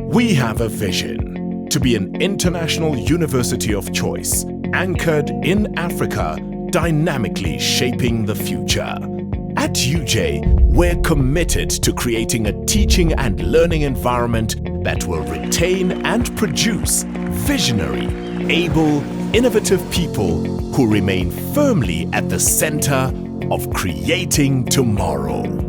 We have a vision to be an international university of choice, anchored in Africa, dynamically shaping the future. At UJ, we're committed to creating a teaching and learning environment that will retain and produce visionary, able, innovative people who remain firmly at the center of creating tomorrow.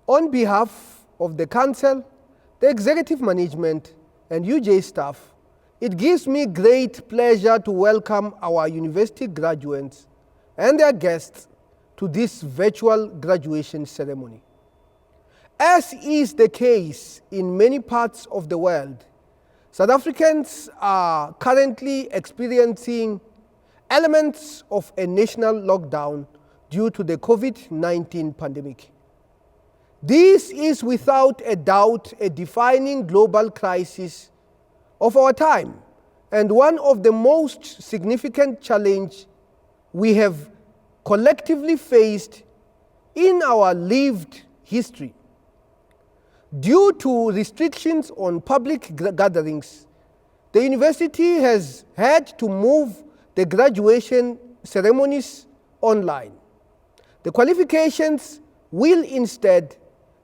On behalf of the Council, the Executive Management, and UJ staff, it gives me great pleasure to welcome our university graduates and their guests to this virtual graduation ceremony. As is the case in many parts of the world, South Africans are currently experiencing elements of a national lockdown due to the COVID-19 pandemic. This is without a doubt a defining global crisis of our time and one of the most significant challenges we have collectively faced in our lived history. Due to restrictions on public gatherings, the university has had to move the graduation ceremonies online. The qualifications will instead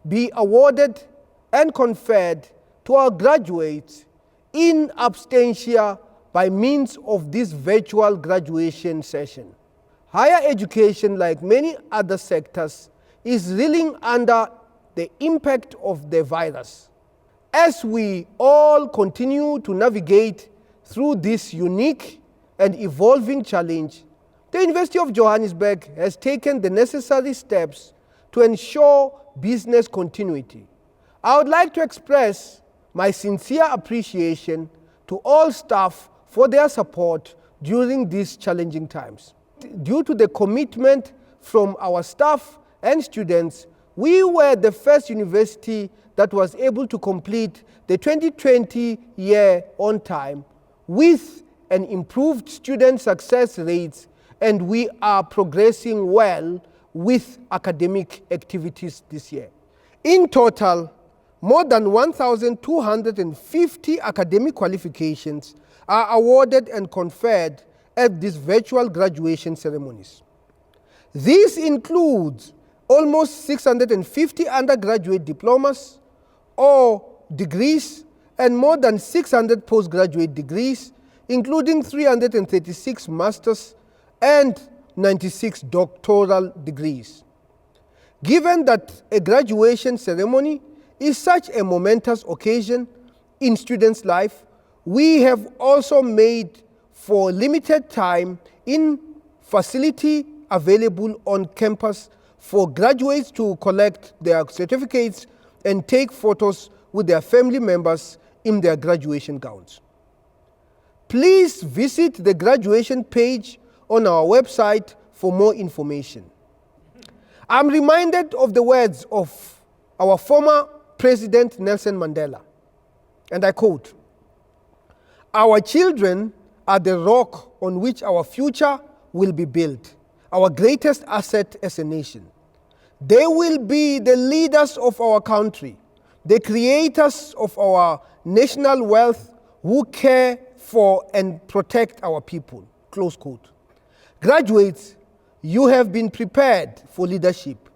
be awarded and conferred to our graduates in absentia by means of this virtual graduation session. Higher education, like many other sectors, is reeling under the impact of the virus. As we all continue to navigate through this unique and evolving challenge, the University of Johannesburg has taken the necessary steps to ensure business continuity. I would like to express my sincere appreciation to all staff for their support during these challenging times. Due to the commitment from our staff and students, we were the first university that was able to complete the 2020 year on time with an improved student success rates, and we are progressing well with academic activities this year. In total, more than 1,250 academic qualifications are awarded and conferred at these virtual graduation ceremonies. This includes almost 650 undergraduate diplomas or degrees and more than 600 postgraduate degrees, including 336 masters and 96 doctoral degrees. Given that a graduation ceremony is such a momentous occasion in students' life, we have also made for limited time in facility available on campus for graduates to collect their certificates and take photos with their family members in their graduation gowns. Please visit the graduation page on our website for more information. I'm reminded of the words of our former President Nelson Mandela, and I quote, "Our children are the rock on which our future will be built, our greatest asset as a nation. They will be the leaders of our country, the creators of our national wealth who care for and protect our people." Close quote. Graduates, you have been prepared for leadership.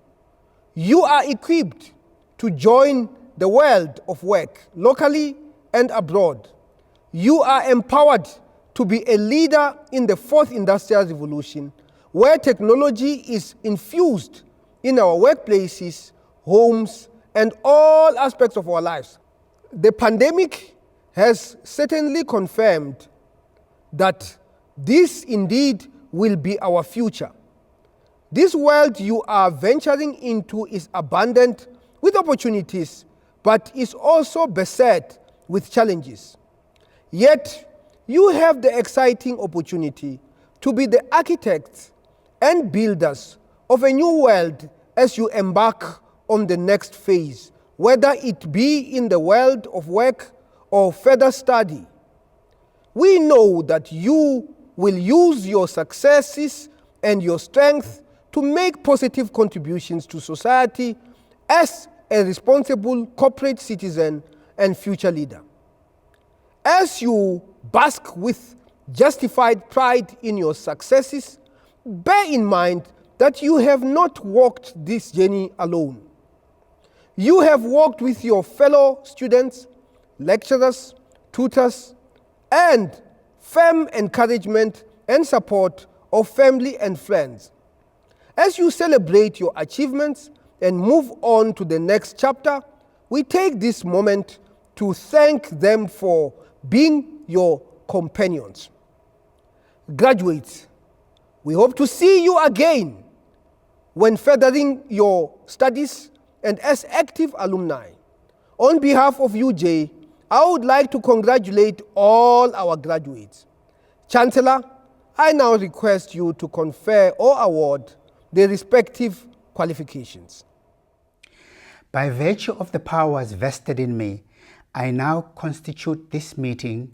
You are equipped to join the world of work, locally and abroad. You are empowered to be a leader in the fourth industrial revolution, where technology is infused in our workplaces, homes, and all aspects of our lives. The pandemic has certainly confirmed that this indeed will be our future. This world you are venturing into is abundant with opportunities, but is also beset with challenges. Yet, you have the exciting opportunity to be the architects and builders of a new world as you embark on the next phase, whether it be in the world of work or further study. We know that you will use your successes and your strength to make positive contributions to society as a responsible corporate citizen and future leader. As you bask with justified pride in your successes, bear in mind that you have not walked this journey alone. You have walked with your fellow students, lecturers, tutors, and firm encouragement and support of family and friends. As you celebrate your achievements and move on to the next chapter, we take this moment to thank them for being your companions. Graduates, we hope to see you again when furthering your studies and as active alumni. On behalf of UJ, I would like to congratulate all our graduates. Chancellor, I now request you to confer or award the respective qualifications. By virtue of the powers vested in me, I now constitute this meeting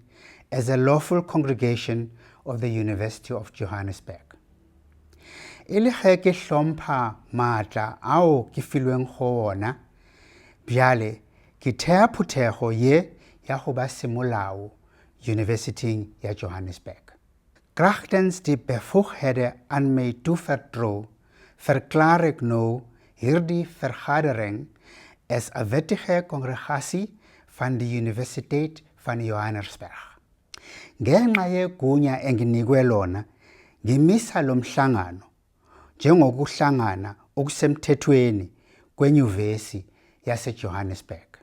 as a lawful congregation of the University of Johannesburg. E le ge ke hlompha maatla ao ke filweng go ona, bjale ke thea phuthego ye ya go ba semolao University ya Johannesburg. Krachtens die bevoegdheden aan mij toevertrouw, verklaar ik nou hierdie vergadering as 'n wettige congregasie van die Universiteit van Johannesburg. Ngenxa yegunya enginikwe lona, ngimisa lo mhlangano njengokuhlangana okusemthethweni kwenyuvesi yase-Johannesburg.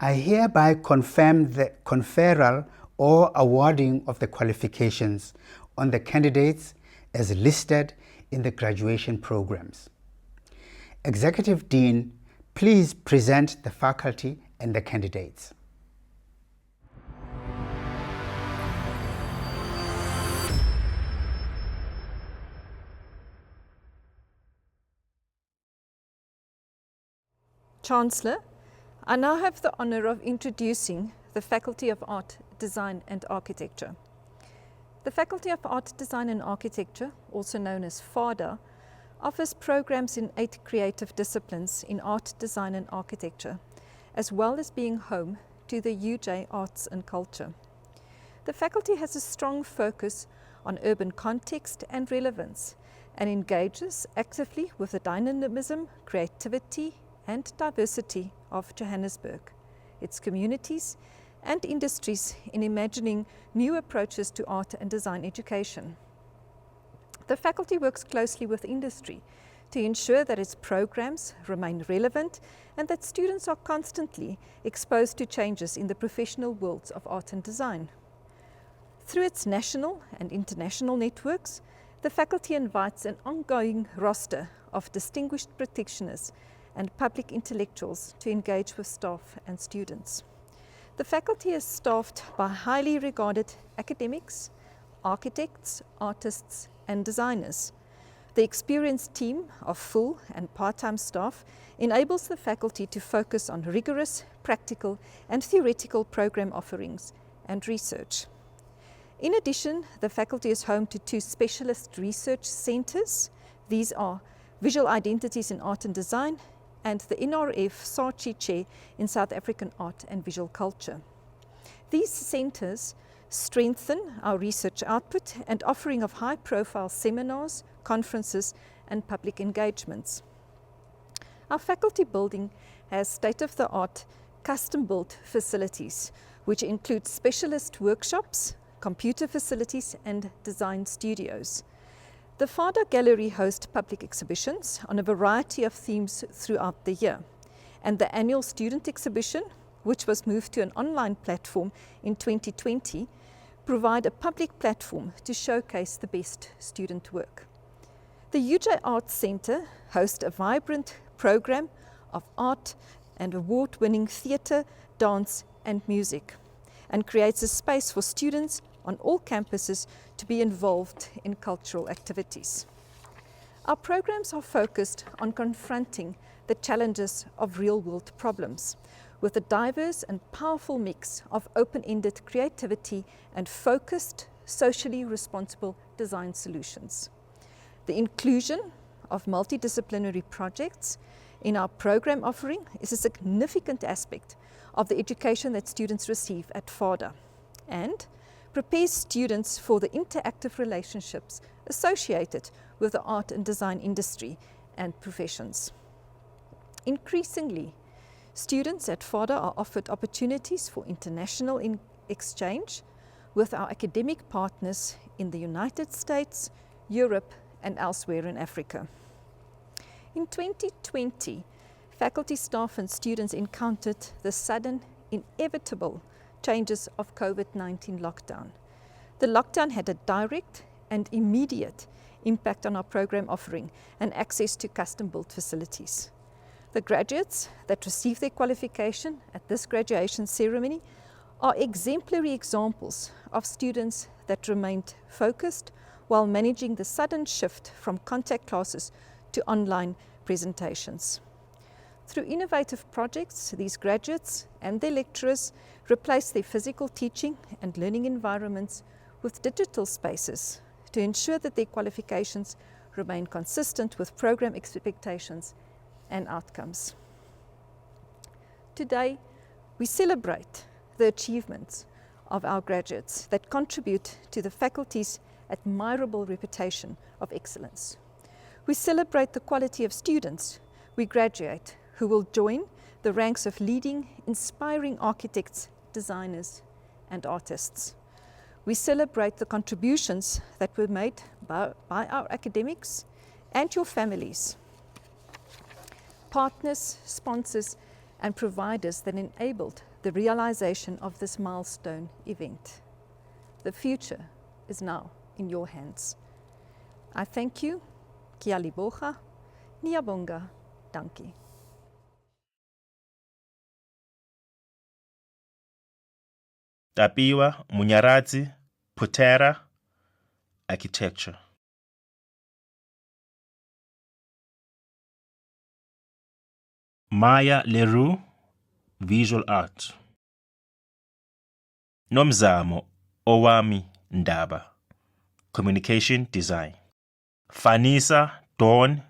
I hereby confirm the conferral or awarding of the qualifications on the candidates as listed in the graduation programs. Executive Dean, please present the faculty and the candidates. Chancellor, I now have the honour of introducing the Faculty of Art, Design and Architecture. The Faculty of Art, Design and Architecture, also known as FADA, offers programs in 8 creative disciplines in art, design and architecture, as well as being home to the UJ Arts and Culture. The faculty has a strong focus on urban context and relevance and engages actively with the dynamism, creativity and diversity of Johannesburg, its communities and industries in imagining new approaches to art and design education. The faculty works closely with industry to ensure that its programs remain relevant and that students are constantly exposed to changes in the professional worlds of art and design. Through its national and international networks, the faculty invites an ongoing roster of distinguished practitioners and public intellectuals to engage with staff and students. The faculty is staffed by highly regarded academics, architects, artists, and designers. The experienced team of full and part-time staff enables the faculty to focus on rigorous, practical, and theoretical program offerings and research. In addition, the faculty is home to 2 specialist research centres. These are Visual Identities in Art and Design and the NRF Saatchi Chair in South African Art and Visual Culture. These centres strengthen our research output and offering of high-profile seminars, conferences and public engagements. Our faculty building has state-of-the-art custom-built facilities, which include specialist workshops, computer facilities and design studios. The FADA Gallery hosts public exhibitions on a variety of themes throughout the year, and the annual student exhibition, which was moved to an online platform in 2020, provide a public platform to showcase the best student work. The UJ Arts Centre hosts a vibrant program of art and award-winning theatre, dance and music, and creates a space for students on all campuses to be involved in cultural activities. Our programs are focused on confronting the challenges of real-world problems with a diverse and powerful mix of open-ended creativity and focused, socially responsible design solutions. The inclusion of multidisciplinary projects in our program offering is a significant aspect of the education that students receive at FADA and prepares students for the interactive relationships associated with the art and design industry and professions. Increasingly, students at FADA are offered opportunities for international exchange with our academic partners in the United States, Europe, and elsewhere in Africa. In 2020, faculty, staff, and students encountered the sudden, inevitable changes of COVID-19 lockdown. The lockdown had a direct and immediate impact on our program offering and access to custom-built facilities. The graduates that receive their qualification at this graduation ceremony are exemplary examples of students that remained focused while managing the sudden shift from contact classes to online presentations. Through innovative projects, these graduates and their lecturers replaced their physical teaching and learning environments with digital spaces to ensure that their qualifications remain consistent with program expectations and outcomes. Today, we celebrate the achievements of our graduates that contribute to the faculty's admirable reputation of excellence. We celebrate the quality of students we graduate who will join the ranks of leading, inspiring architects, designers, and artists. We celebrate the contributions that were made by our academics and your families, partners, sponsors, and providers that enabled the realization of this milestone event. The future is now in your hands. I thank you. Kia liboha, Niabonga, dankie. Tapiwa Munyaradzi Putera Architecture. Maya Leroux Visual Art. Nomzamo Owami Ndaba Communication Design. Fanisa Dawn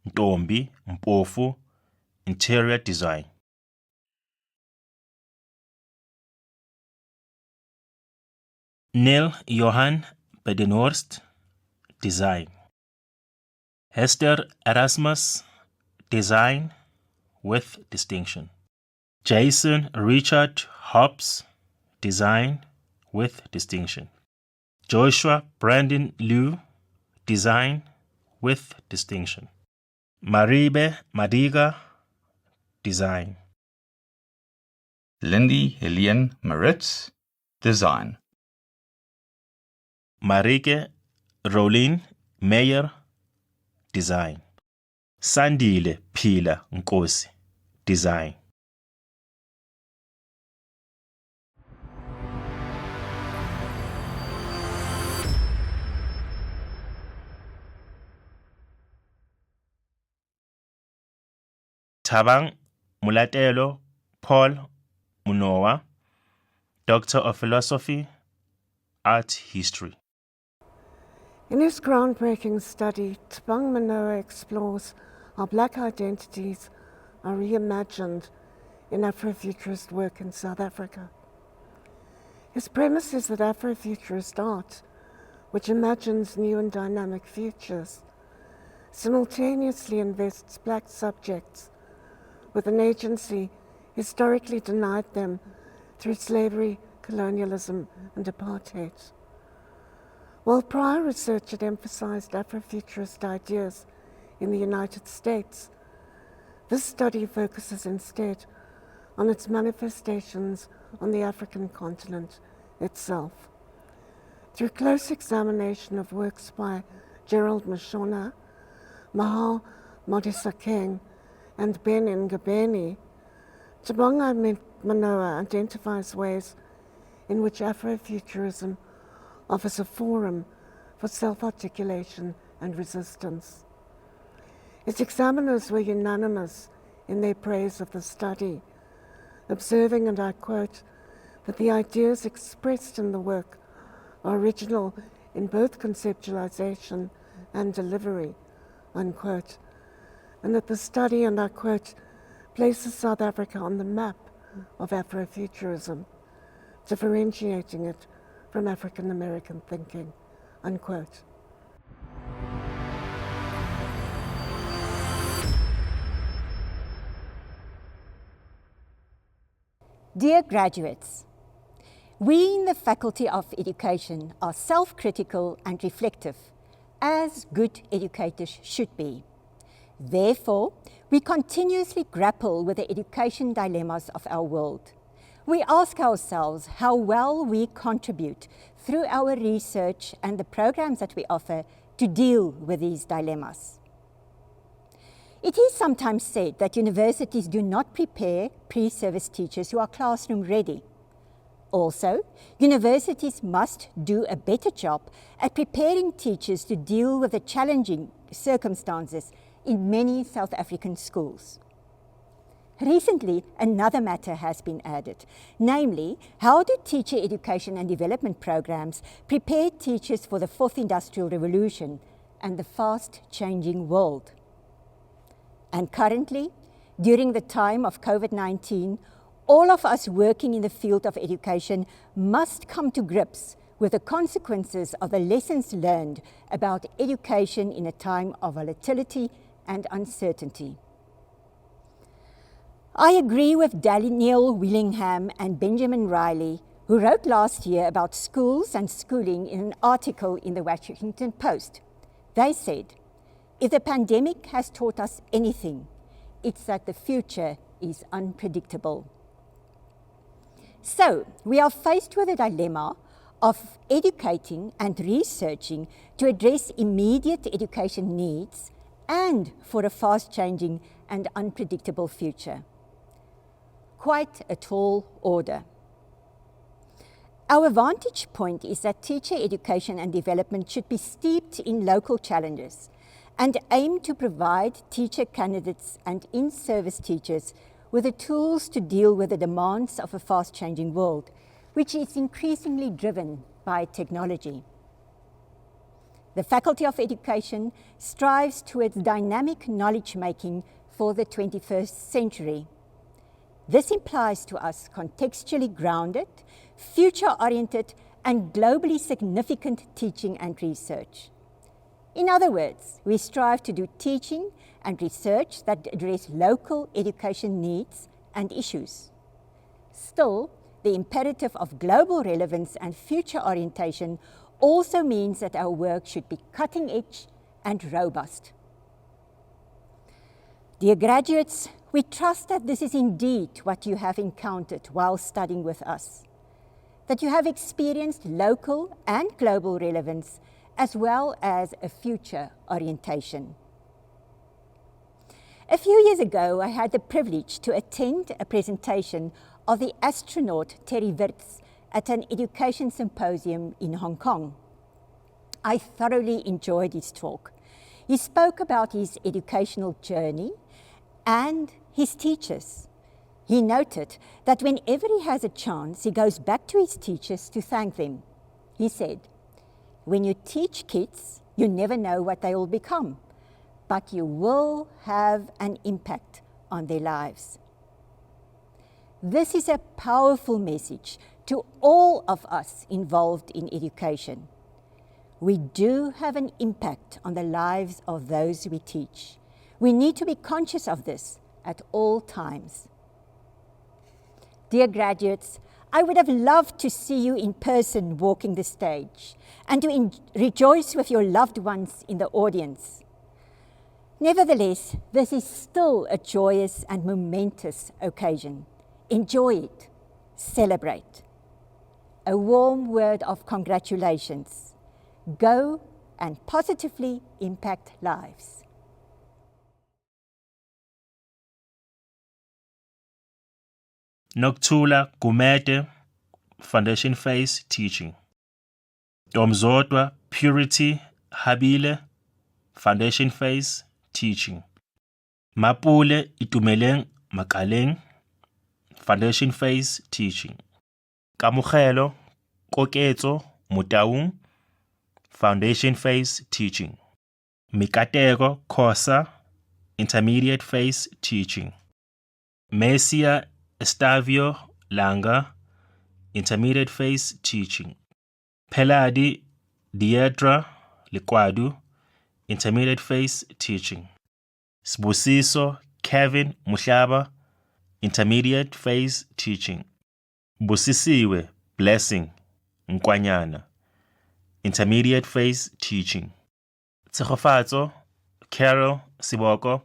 Ntombi Mpofu Interior Design. Neil Johan Bedenhorst Design. Hester Erasmus Design with distinction. Jason Richard Hobbs Design with distinction. Joshua Brandon Liu Design with distinction. Maribe Madiga Design. Lindy Helene Maritz Design. Marike Rolin Meyer Design. Sandile Phila Nkosi Design. Thabang Mulatelo Paul Munoa, Doctor of Philosophy, Art History. In his groundbreaking study, Thabang Manoa explores how Black identities are reimagined in Afrofuturist work in South Africa. His premise is that Afrofuturist art, which imagines new and dynamic futures, simultaneously invests Black subjects with an agency historically denied them through slavery, colonialism, and apartheid. While prior research had emphasized Afrofuturist ideas in the United States, this study focuses instead on its manifestations on the African continent itself. Through close examination of works by Gerald Mashona, Mahal Modisakeng, and Ben Ngabeni, Thabang Manoa identifies ways in which Afrofuturism offers a forum for self-articulation and resistance. Its examiners were unanimous in their praise of the study, observing, and I quote, that the ideas expressed in the work are original in both conceptualization and delivery, unquote, and that the study, and I quote, places South Africa on the map of Afrofuturism, differentiating it from African American thinking, unquote. Dear graduates, we in the Faculty of Education are self-critical and reflective, as good educators should be. Therefore, we continuously grapple with the education dilemmas of our world. We ask ourselves how well we contribute through our research and the programs that we offer to deal with these dilemmas. It is sometimes said that universities do not prepare pre-service teachers who are classroom ready. Also, universities must do a better job at preparing teachers to deal with the challenging circumstances in many South African schools. Recently, another matter has been added, namely, how do teacher education and development programs prepare teachers for the Fourth Industrial Revolution and the fast-changing world? And currently, during the time of COVID-19, all of us working in the field of education must come to grips with the consequences of the lessons learned about education in a time of volatility and uncertainty. I agree with Daniel Willingham and Benjamin Riley, who wrote last year about schools and schooling in an article in the Washington Post. They said, if the pandemic has taught us anything, it's that the future is unpredictable. So, we are faced with a dilemma of educating and researching to address immediate education needs and for a fast-changing and unpredictable future. Quite a tall order. Our vantage point is that teacher education and development should be steeped in local challenges and aim to provide teacher candidates and in-service teachers with the tools to deal with the demands of a fast-changing world, which is increasingly driven by technology. The Faculty of Education strives towards dynamic knowledge-making for the 21st century. This implies to us contextually grounded, future-oriented, and globally significant teaching and research. In other words, we strive to do teaching and research that address local education needs and issues. Still, the imperative of global relevance and future orientation also means that our work should be cutting edge and robust. Dear graduates, we trust that this is indeed what you have encountered while studying with us, that you have experienced local and global relevance as well as a future orientation. A few years ago, I had the privilege to attend a presentation of the astronaut Terry Wirtz at an education symposium in Hong Kong. I thoroughly enjoyed his talk. He spoke about his educational journey and his teachers. He noted that whenever he has a chance, he goes back to his teachers to thank them. He said, when you teach kids, you never know what they will become, but you will have an impact on their lives. This is a powerful message to all of us involved in education. We do have an impact on the lives of those we teach. We need to be conscious of this at all times. Dear graduates, I would have loved to see you in person walking the stage and to rejoice with your loved ones in the audience. Nevertheless, this is still a joyous and momentous occasion. Enjoy it. Celebrate. A warm word of congratulations. Go and positively impact lives. Nokuthula Gumede, Foundation Phase Teaching. Domzodwa Purity Habile, Foundation Phase Teaching. Mapule Itumeleng Makaleng, Foundation Phase Teaching. Kamogelo Koketso Motaung, Foundation Phase Teaching. Mikatego Khosa, Intermediate Phase Teaching. Mesia Estavio Langa, Intermediate Phase Teaching. Peladi Diedra Likwadu, Intermediate Phase Teaching. Sbusiso Kevin Muhlaba, Intermediate Phase Teaching. Busisiwe Blessing Nkwanyana, Intermediate Phase Teaching. Tshegofatso Carol Siboko,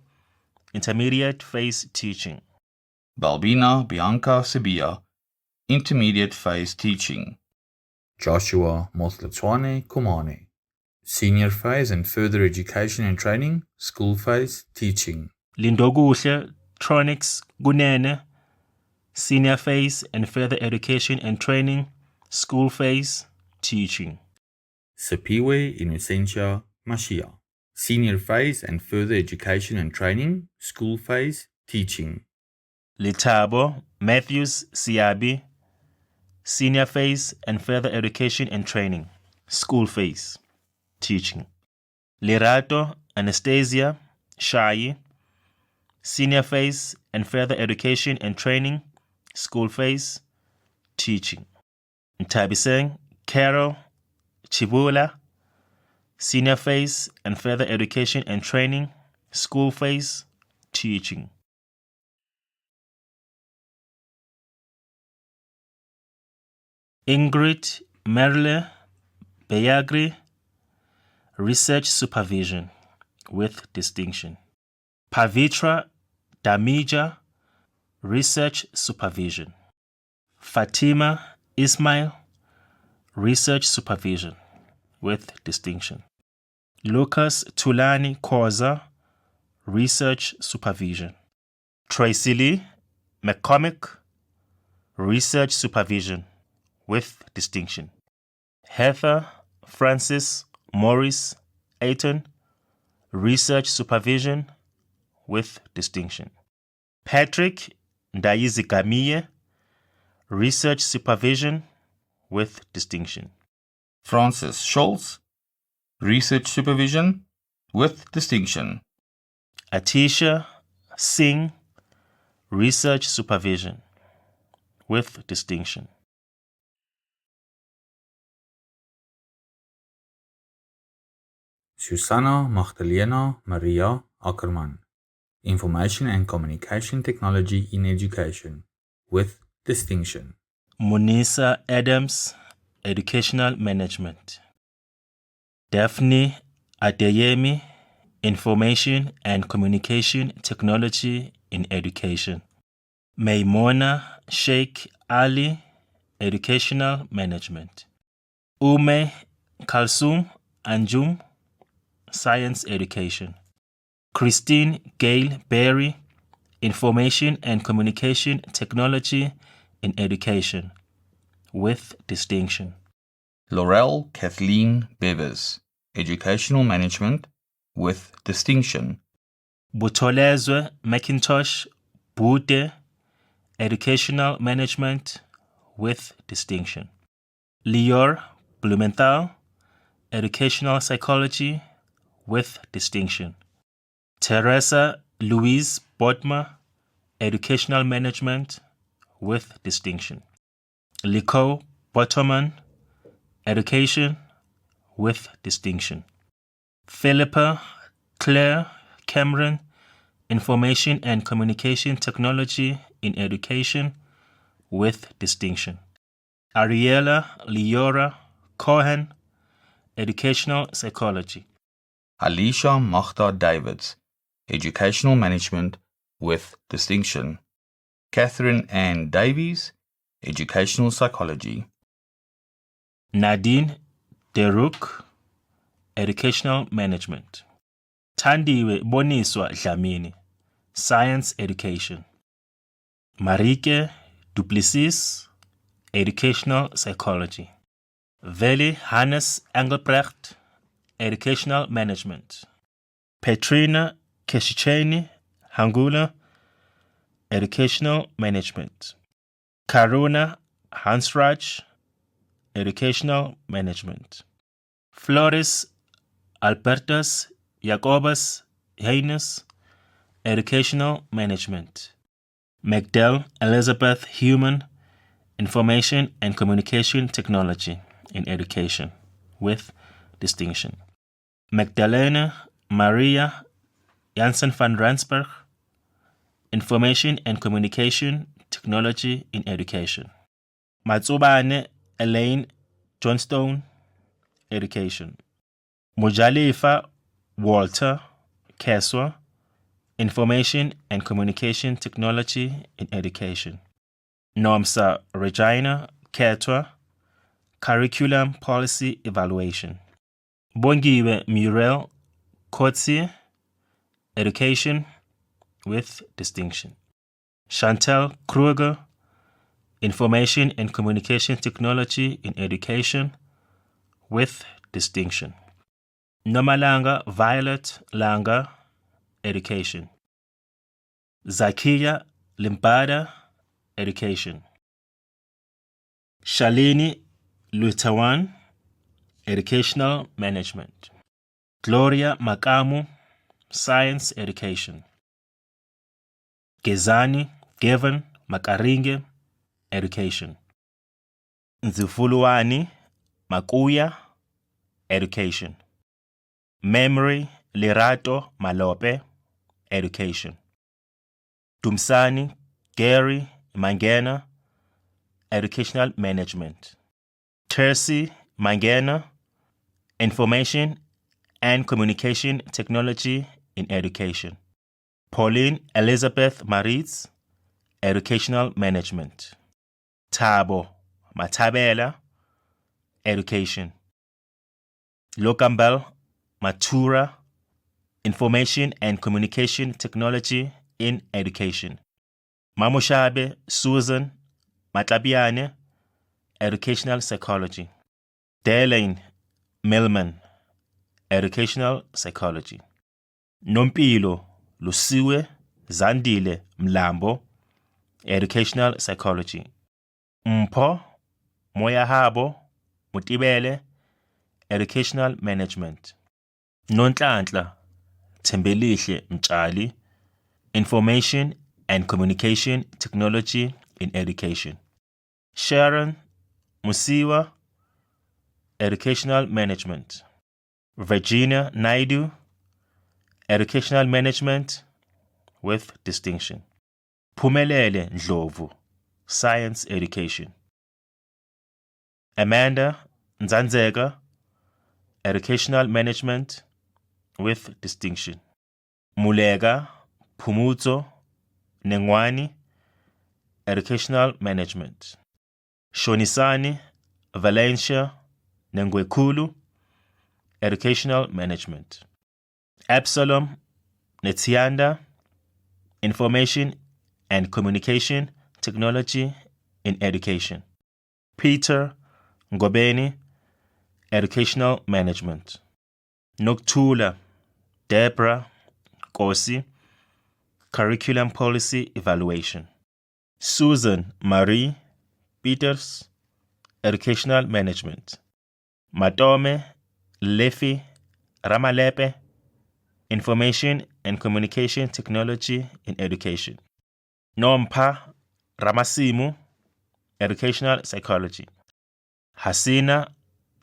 Intermediate Phase Teaching. Balbina Bianca Sibia, Intermediate Phase Teaching. Joshua Mosletswane Kumane, Senior Phase and Further Education and Training, School Phase Teaching. Lindoguhle Tronix Gunene, Senior Phase and Further Education and Training, School Phase Teaching. Sipiwe Innocentia Mashia, Senior Phase and Further Education and Training, School Phase Teaching. Litabo Matthews Siabi, Senior Phase and Further Education and Training, School Phase Teaching. Lirato Anastasia Shayi, Senior Phase and Further Education and Training, School Phase Teaching. Ntabiseng Carol Chibula, Senior Phase and Further Education and Training, School Phase Teaching. Ingrid Merle Beyagri, Research Supervision with Distinction. Pavitra Damija, Research Supervision. Fatima Ismail, Research Supervision with Distinction. Lucas Tulani Koza, Research Supervision. Tracy Lee McCormick, Research Supervision with Distinction. Heather Francis Morris Ayton, Research Supervision with Distinction. Patrick Ndayizigamiye, Research Supervision with Distinction. Francis Schultz, Research Supervision with Distinction. Atisha Singh, Research Supervision with Distinction. Susanna Magdalena Maria Ackerman, Information and Communication Technology in Education with Distinction. Munisa Adams, Educational Management. Daphne Adeyemi, Information and Communication Technology in Education. Maimona Sheikh Ali, Educational Management. Ume Kalsum Anjum, Science Education. Christine Gale Berry, Information and Communication Technology in Education with Distinction. Laurel Kathleen Bevers, Educational Management with Distinction. Butolezwe McIntosh Bude, Educational Management with Distinction. Lior Blumenthal, Educational Psychology with Distinction. Teresa Louise Bodmer, Educational Management with Distinction. Liko Bottoman, Education with Distinction. Philippa Claire Cameron, Information and Communication Technology in Education with Distinction. Ariela Leora Cohen, Educational Psychology. Alicia Magda Davids, Educational Management with Distinction. Catherine Ann Davies, Educational Psychology. Nadine Deruk, Educational Management. Thandiwe Boniswa Dlamini, Science Education. Marike Duplessis, Educational Psychology. Veli Hannes Engelbrecht, Educational Management. Petrina Keshicheni Hangula, Educational Management. Karuna Hansraj, Educational Management. Flores Albertus Jacobus Haynes, Educational Management. McDell Elizabeth Human, Information and Communication Technology in Education, with distinction. Magdalena Maria Jansen van Rensburg, Information and Communication Technology in Education. Matsubane Elaine Johnstone, Education. Mujalifa Walter Keswa, Information and Communication Technology in Education. Nomsa Regina Ketwa, Curriculum Policy Evaluation. Bongiwe Muriel Kotsi, Education, with distinction. Chantal Kruger, Information and Communication Technology in Education, with distinction. Nomalanga Violet Langa, Education. Zakia Limbada, Education. Shalini Lutawan, Educational Management. Gloria Makamu, Science Education. Gezani Gavin Makaringe, Education. Nzufuluani Makuya, Education. Memory Lirato Malope, Education. Tumsani Gary Mangena, Educational Management. Tersi Mangena, Information and Communication Technology in Education. Pauline Elizabeth Maritz, Educational Management. Tabo Matabela, Education. Lokambel Matura, Information and Communication Technology in Education. Mamushabe Susan Matlabiane, Educational Psychology. Delaine Millman, Educational Psychology. Nompilo Lusiwe Zandile Mlambo, Educational Psychology. Mpho Moyahabo Mutibele, Educational Management. Nonhlanhla Thembelihle Mtshali, Information and Communication Technology in Education. Sharon Musiwa, Educational Management. Virginia Naidu, Educational Management, with distinction. Phumelele Ndlovu, Science Education. Amanda Nzanzeka, Educational Management, with distinction. Mulega Phumutso Nengwani, Educational Management. Shonisani Valencia Nengwekulu, Educational Management. Absalom Netianda, Information and Communication Technology in Education. Peter Ngobeni, Educational Management. Noktula Deborah Kosi, Curriculum Policy Evaluation. Susan Marie Peters, Educational Management. Matome Lefi Ramalepe, Information and Communication Technology in Education. Nompa Ramasimu, Educational Psychology. Hasina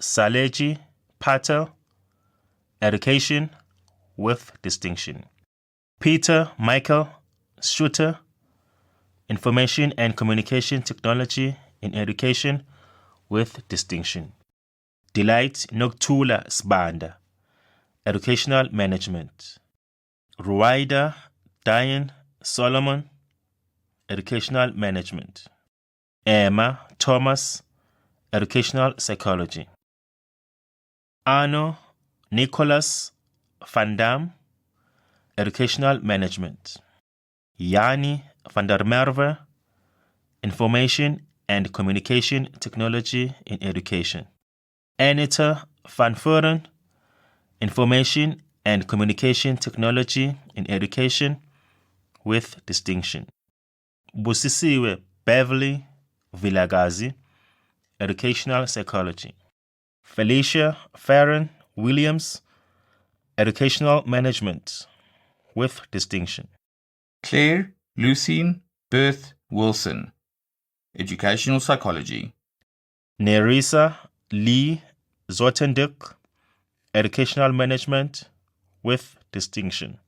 Saleji Patel, Education, with distinction. Peter Michael Schutter, Information and Communication Technology in Education, with distinction. Delight Noktula Sbanda, Educational Management. Ruwaida Diane Solomon, Educational Management. Emma Thomas, Educational Psychology. Arno Nicholas van Dam, Educational Management. Yani van der Merwe, Information and Communication Technology in Education. Anita van Vuren, Information and Communication Technology in Education, with distinction. Busisiwe Beverly Vilagazi, Educational Psychology. Felicia Farron Williams, Educational Management with distinction. Claire Lucine Berth Wilson, Educational Psychology. Nerissa Lee Zotenduk, Educational Management with distinction.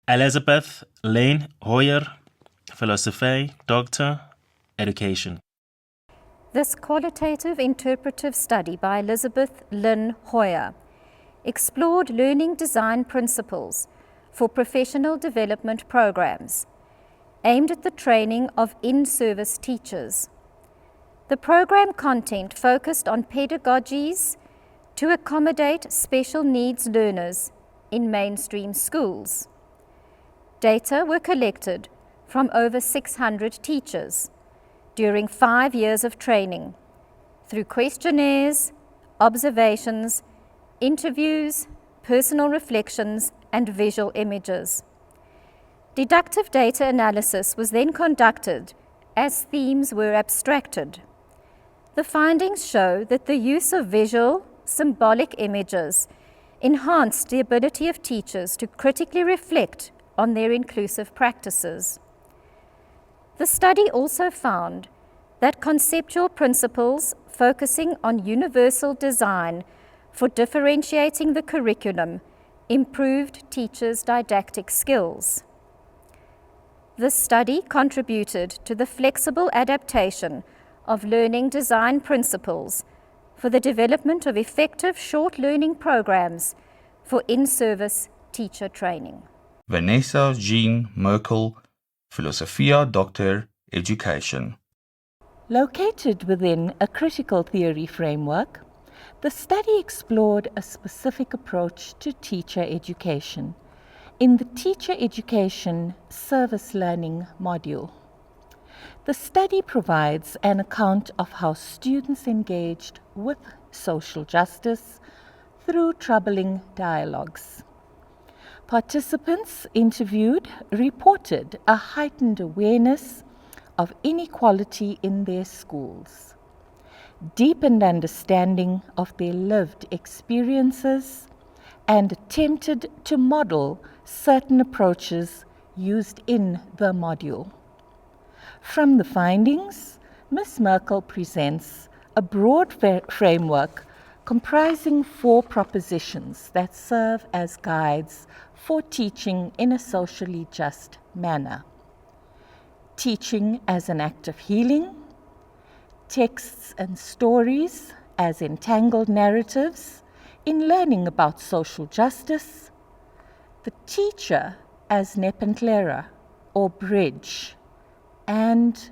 Elizabeth Lane Hoyer, Philosophy, Doctor, Education. This qualitative interpretive study by Elizabeth Lynn Hoyer explored learning design principles for professional development programs aimed at the training of in-service teachers. The program content focused on pedagogies to accommodate special needs learners in mainstream schools. Data were collected from over 600 teachers during 5 years of training through questionnaires, observations, interviews, personal reflections, and visual images. Deductive data analysis was then conducted as themes were abstracted. The findings show that the use of visual, symbolic images enhanced the ability of teachers to critically reflect on their inclusive practices. The study also found that conceptual principles focusing on universal design for differentiating the curriculum improved teachers' didactic skills. This study contributed to the flexible adaptation of learning design principles for the development of effective short learning programs for in-service teacher training. Vanessa Jean Merkel, Philosophia Doctor, Education. Located within a critical theory framework, the study explored a specific approach to teacher education in the Teacher Education Service Learning module. The study provides an account of how students engaged with social justice through troubling dialogues. Participants interviewed reported a heightened awareness of inequality in their schools, deepened understanding of their lived experiences, and attempted to model certain approaches used in the module. From the findings, Ms. Merkel presents a broad framework comprising 4 propositions that serve as guides for teaching in a socially just manner. Teaching as an act of healing, texts and stories as entangled narratives in learning about social justice, the teacher as nepenthlera or bridge, and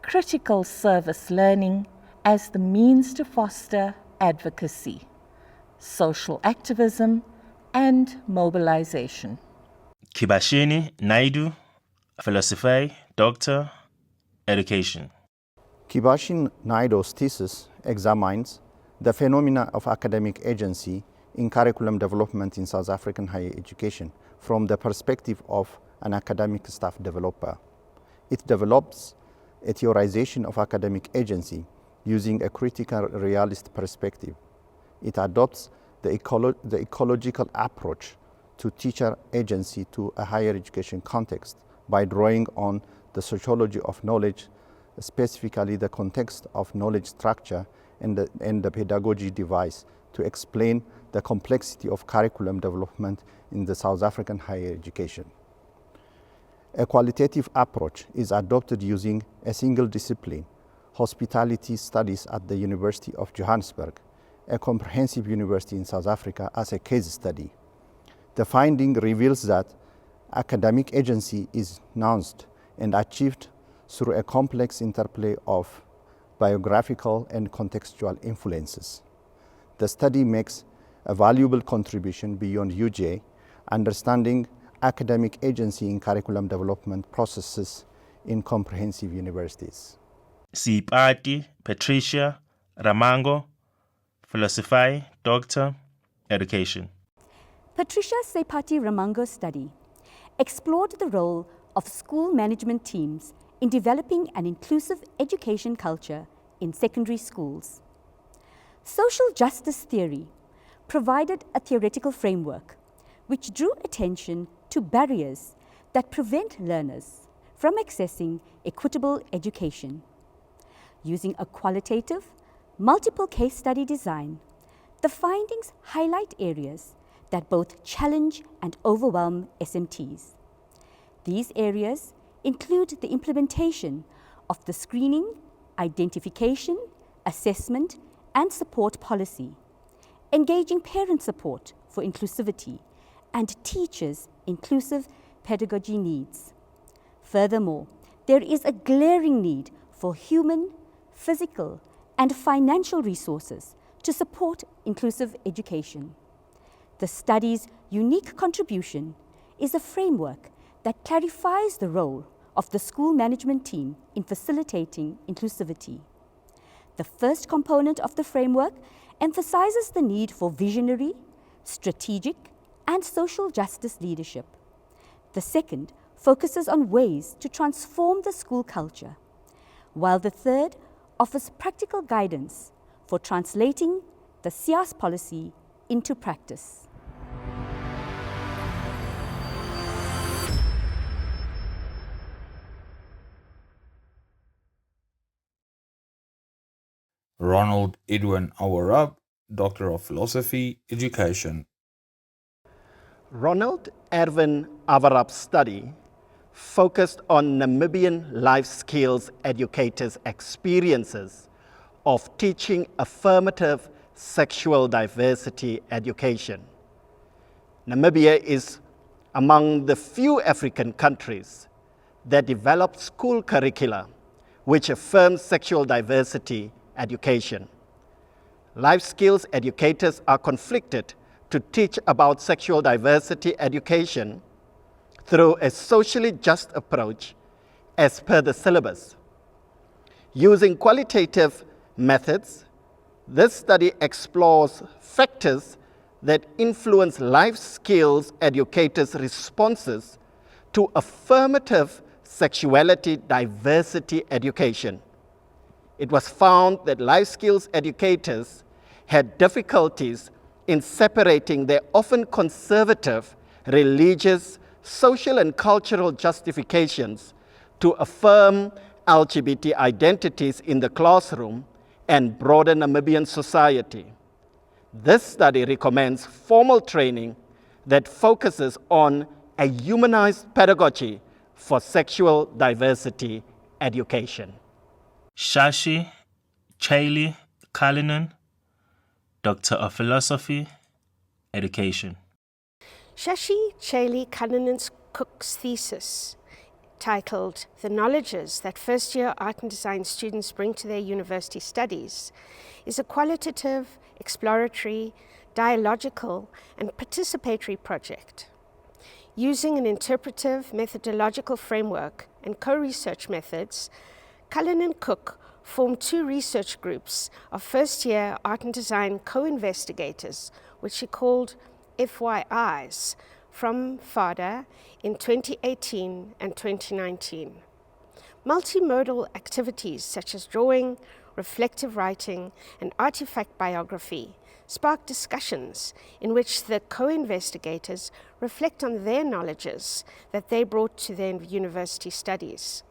critical service learning as the means to foster advocacy, social activism, and mobilization. Kibashini Naidu, Philosophy, Doctor, Education. Kibashini Naidu's thesis examines the phenomena of academic agency in curriculum development in South African higher education from the perspective of an academic staff developer. It develops a theorization of academic agency using a critical realist perspective. It adopts the ecological approach to teacher agency to a higher education context by drawing on the sociology of knowledge, specifically the context of knowledge structure and the pedagogy device to explain the complexity of curriculum development in the South African higher education. A qualitative approach is adopted using a single discipline, hospitality studies at the University of Johannesburg, a comprehensive university in South Africa, as a case study. The finding reveals that academic agency is nuanced and achieved through a complex interplay of biographical and contextual influences. The study makes a valuable contribution beyond UJ, understanding academic agency in curriculum development processes in comprehensive universities. Sipati Patricia Ramango, Philosophy, Doctor, Education. Patricia Sepati Ramango's study explored the role of school management teams in developing an inclusive education culture in secondary schools. Social justice theory provided a theoretical framework which drew attention to barriers that prevent learners from accessing equitable education. Using a qualitative, multiple case study design, the findings highlight areas that both challenge and overwhelm SMTs. These areas include the implementation of the screening, identification, assessment, and support policy, engaging parent support for inclusivity, and teachers' inclusive pedagogy needs. Furthermore, there is a glaring need for human, physical, and financial resources to support inclusive education. The study's unique contribution is a framework that clarifies the role of the school management team in facilitating inclusivity. The first component of the framework emphasizes the need for visionary, strategic, and social justice leadership. The second focuses on ways to transform the school culture, while the third offers practical guidance for translating the SIAS policy into practice. Ronald Edwin Awarab, Doctor of Philosophy, Education. Ronald Edwin Awarab's study focused on Namibian life skills educators' experiences of teaching affirmative sexual diversity education. Namibia is among the few African countries that develop school curricula which affirms sexual diversity education. Life skills educators are conflicted to teach about sexual diversity education through a socially just approach as per the syllabus. Using qualitative methods, this study explores factors that influence life skills educators' responses to affirmative sexuality diversity education. It was found that life skills educators had difficulties in separating their often conservative, religious, social and cultural justifications to affirm LGBT identities in the classroom and broader Namibian society. This study recommends formal training that focuses on a humanized pedagogy for sexual diversity education. Shashi Chaili Kalinen, Doctor of Philosophy, Education. Shashi Chaili Kalinen Cook's thesis, titled The Knowledges That First-Year Art and Design Students Bring to Their University Studies, is a qualitative, exploratory, dialogical, and participatory project. Using an interpretive methodological framework and co-research methods, Cullen and Cook formed two research groups of first-year art and design co-investigators, which she called FYIs, from FADA in 2018 and 2019. Multimodal activities such as drawing, reflective writing, and artifact biography sparked discussions in which the co-investigators reflect on their knowledges that they brought to their university studies.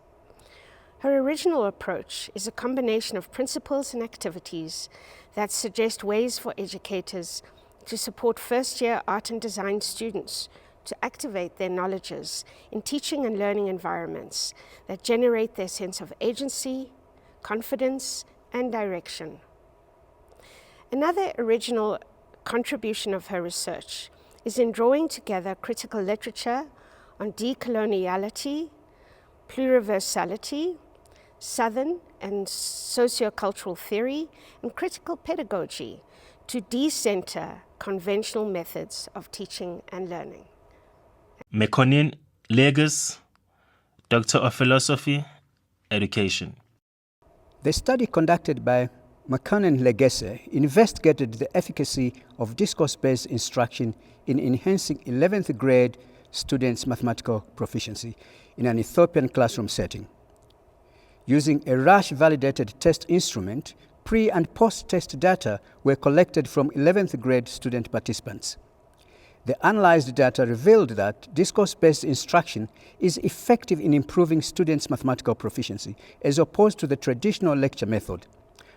Her original approach is a combination of principles and activities that suggest ways for educators to support first-year art and design students to activate their knowledges in teaching and learning environments that generate their sense of agency, confidence, and direction. Another original contribution of her research is in drawing together critical literature on decoloniality, pluriversality, Southern and sociocultural theory, and critical pedagogy to decenter conventional methods of teaching and learning. Mekonin Legis, Doctor of Philosophy, Education. The study conducted by Makonnen Legesse investigated the efficacy of discourse-based instruction in enhancing 11th grade students' mathematical proficiency in an Ethiopian classroom setting. Using a Rush-validated test instrument, pre- and post-test data were collected from 11th grade student participants. The analyzed data revealed that discourse-based instruction is effective in improving students' mathematical proficiency as opposed to the traditional lecture method.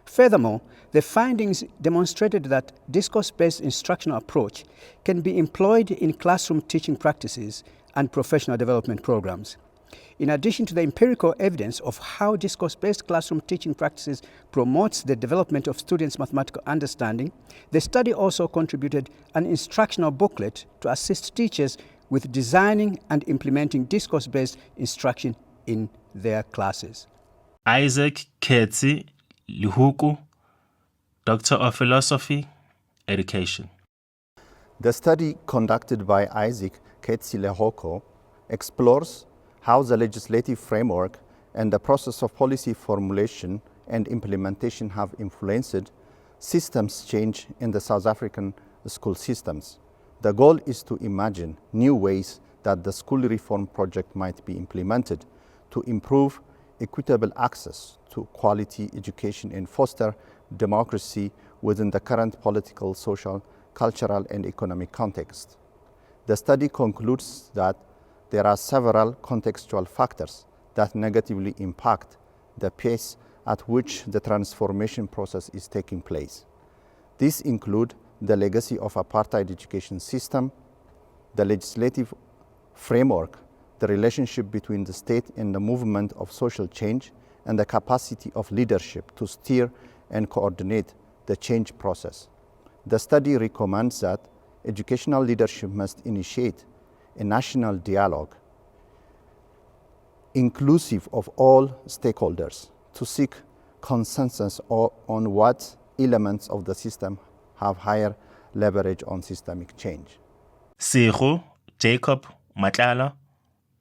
Furthermore, the findings demonstrated that discourse-based instructional approach can be employed in classroom teaching practices and professional development programs. In addition to the empirical evidence of how discourse-based classroom teaching practices promotes the development of students' mathematical understanding, the study also contributed an instructional booklet to assist teachers with designing and implementing discourse-based instruction in their classes. Isaac Ketsi Lihuku, Doctor of Philosophy, Education. The study conducted by Isaac Ketsi Lehoko explores how the legislative framework and the process of policy formulation and implementation have influenced systems change in the South African school systems. The goal is to imagine new ways that the school reform project might be implemented to improve equitable access to quality education and foster democracy within the current political, social, cultural, and economic context. The study concludes that there are several contextual factors that negatively impact the pace at which the transformation process is taking place. These include the legacy of apartheid education system, the legislative framework, the relationship between the state and the movement of social change, and the capacity of leadership to steer and coordinate the change process. The study recommends that educational leadership must initiate a national dialogue inclusive of all stakeholders to seek consensus on what elements of the system have higher leverage on systemic change. Sehu Jacob Matlala,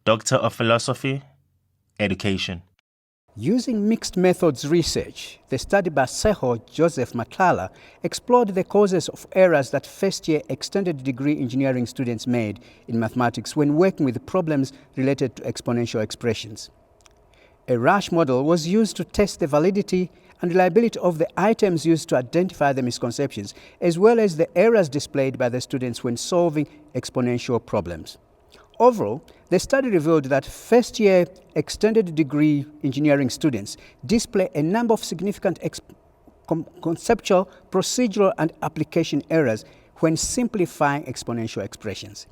Doctor of Philosophy, Education. Using mixed methods research, the study by Seho Joseph Matlala explored the causes of errors that first-year extended degree engineering students made in mathematics when working with problems related to exponential expressions. A Rush model was used to test the validity and reliability of the items used to identify the misconceptions, as well as the errors displayed by the students when solving exponential problems. Overall, the study revealed that first-year extended degree engineering students display a number of significant conceptual, procedural, and application errors when simplifying exponential expressions.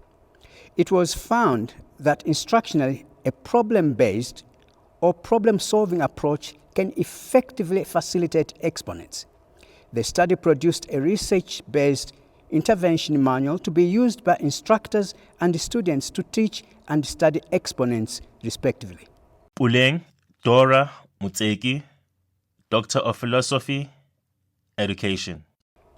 It was found that instructionally, a problem-based or problem-solving approach can effectively facilitate exponents. The study produced a research-based intervention manual to be used by instructors and students to teach and study exponents, respectively. Puleng Dora Mutseki, Doctor of Philosophy, Education.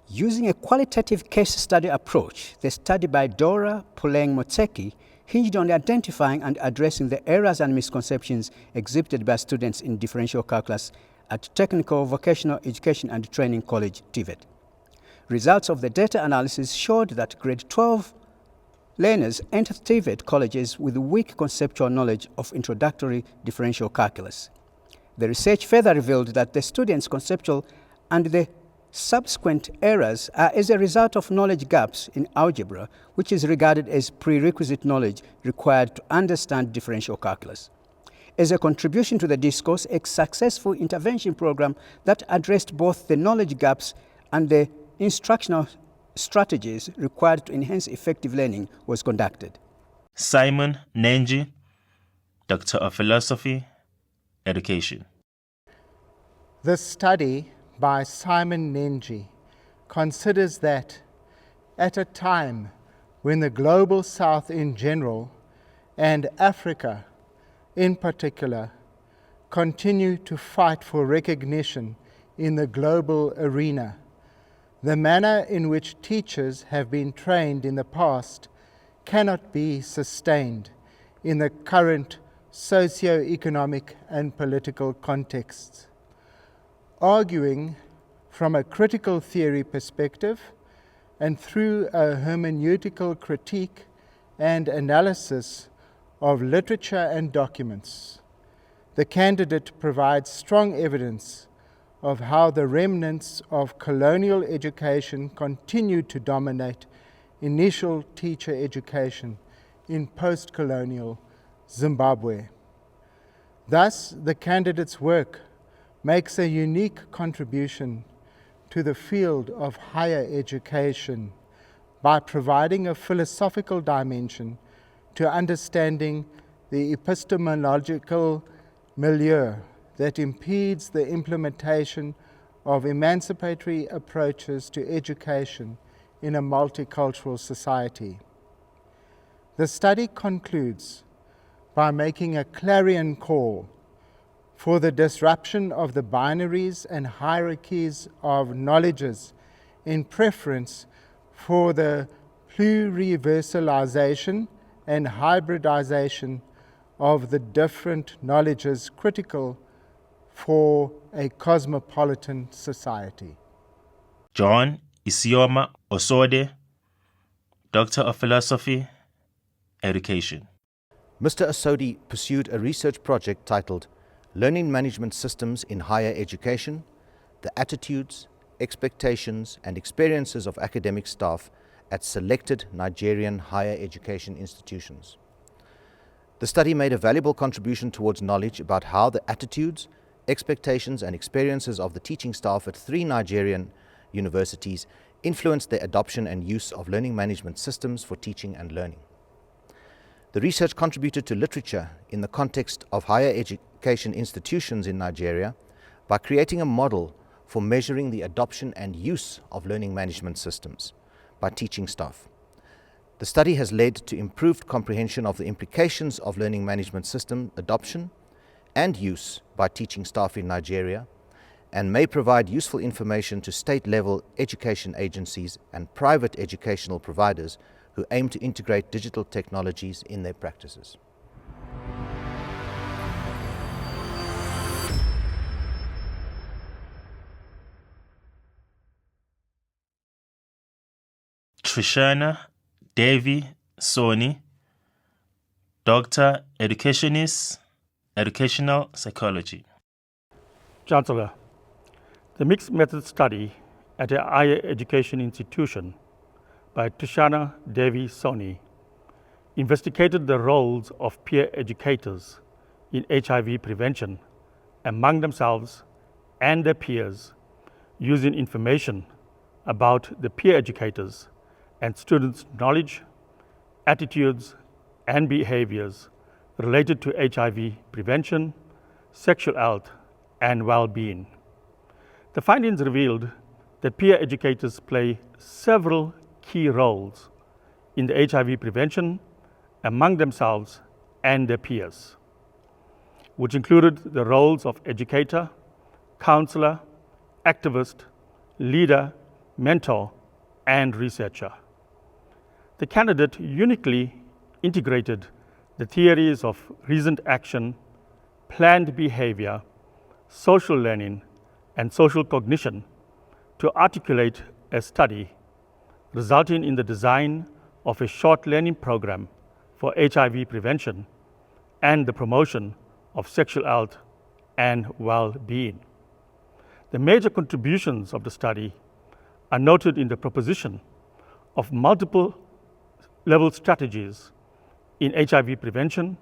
Using a qualitative case study approach, the study by Dora Puleng Motseki hinged on identifying and addressing the errors and misconceptions exhibited by students in differential calculus at Technical Vocational Education and Training College, TVET. Results of the data analysis showed that grade 12 learners entered TVET colleges with weak conceptual knowledge of introductory differential calculus. The research further revealed that the students' conceptual and the subsequent errors are as a result of knowledge gaps in algebra, which is regarded as prerequisite knowledge required to understand differential calculus. As a contribution to the discourse, a successful intervention program that addressed both the knowledge gaps and the instructional strategies required to enhance effective learning was conducted. Simon Nenji, Doctor of Philosophy, Education. The study by Simon Nenji considers that at a time when the Global South in general and Africa in particular continue to fight for recognition in the global arena, the manner in which teachers have been trained in the past cannot be sustained in the current socio-economic and political contexts. Arguing from a critical theory perspective and through a hermeneutical critique and analysis of literature and documents, the candidate provides strong evidence of how the remnants of colonial education continue to dominate initial teacher education in post-colonial Zimbabwe. Thus, the candidate's work makes a unique contribution to the field of higher education by providing a philosophical dimension to understanding the epistemological milieu that impedes the implementation of emancipatory approaches to education in a multicultural society. The study concludes by making a clarion call for the disruption of the binaries and hierarchies of knowledges in preference for the pluriversalization and hybridization of the different knowledges critical for a cosmopolitan society. John Isioma Osode, Doctor of Philosophy, Education. Mr. Osodi pursued a research project titled Learning Management Systems in Higher Education, the Attitudes, Expectations and Experiences of Academic Staff at Selected Nigerian Higher Education Institutions. The study made a valuable contribution towards knowledge about how the attitudes, expectations and experiences of the teaching staff at 3 Nigerian universities influenced their adoption and use of learning management systems for teaching and learning. The research contributed to literature in the context of higher education institutions in Nigeria by creating a model for measuring the adoption and use of learning management systems by teaching staff. The study has led to improved comprehension of the implications of learning management system adoption and use by teaching staff in Nigeria, and may provide useful information to state-level education agencies and private educational providers who aim to integrate digital technologies in their practices. Trishana Devi Soni, Doctor, Educationist, Educational Psychology. Chancellor, the mixed method study at a higher education institution by Trishana Devi Soni investigated the roles of peer educators in HIV prevention among themselves and their peers, using information about the peer educators and students' knowledge, attitudes, and behaviors related to HIV prevention, sexual health, and well-being. The findings revealed that peer educators play several key roles in the HIV prevention among themselves and their peers, which included the roles of educator, counselor, activist, leader, mentor, and researcher. The candidate uniquely integrated the theories of reasoned action, planned behavior, social learning, and social cognition to articulate a study resulting in the design of a short learning program for HIV prevention and the promotion of sexual health and well-being. The major contributions of the study are noted in the proposition of multiple level strategies in HIV prevention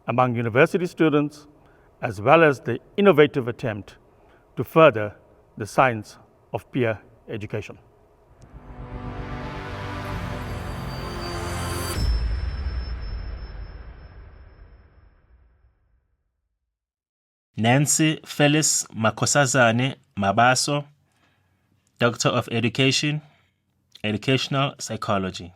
among university students, as well as the innovative attempt to further the science of peer education. Nancy Phyllis Makosazane Mabaso, Doctor of Education, Educational Psychology.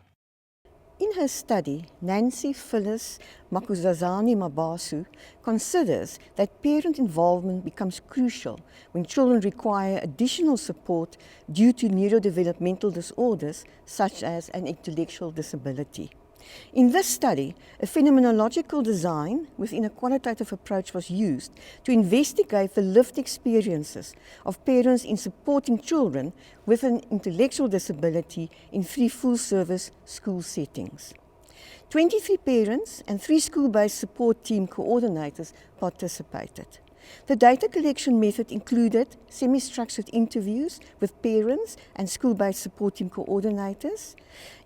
In her study, Nancy Phyllis Makosazane Mabaso considers that parent involvement becomes crucial when children require additional support due to neurodevelopmental disorders such as an intellectual disability. In this study, a phenomenological design within a qualitative approach was used to investigate the lived experiences of parents in supporting children with an intellectual disability in 3 full-service school settings. 23 parents and 3 school-based support team coordinators participated. The data collection method included semi-structured interviews with parents and school-based support team coordinators,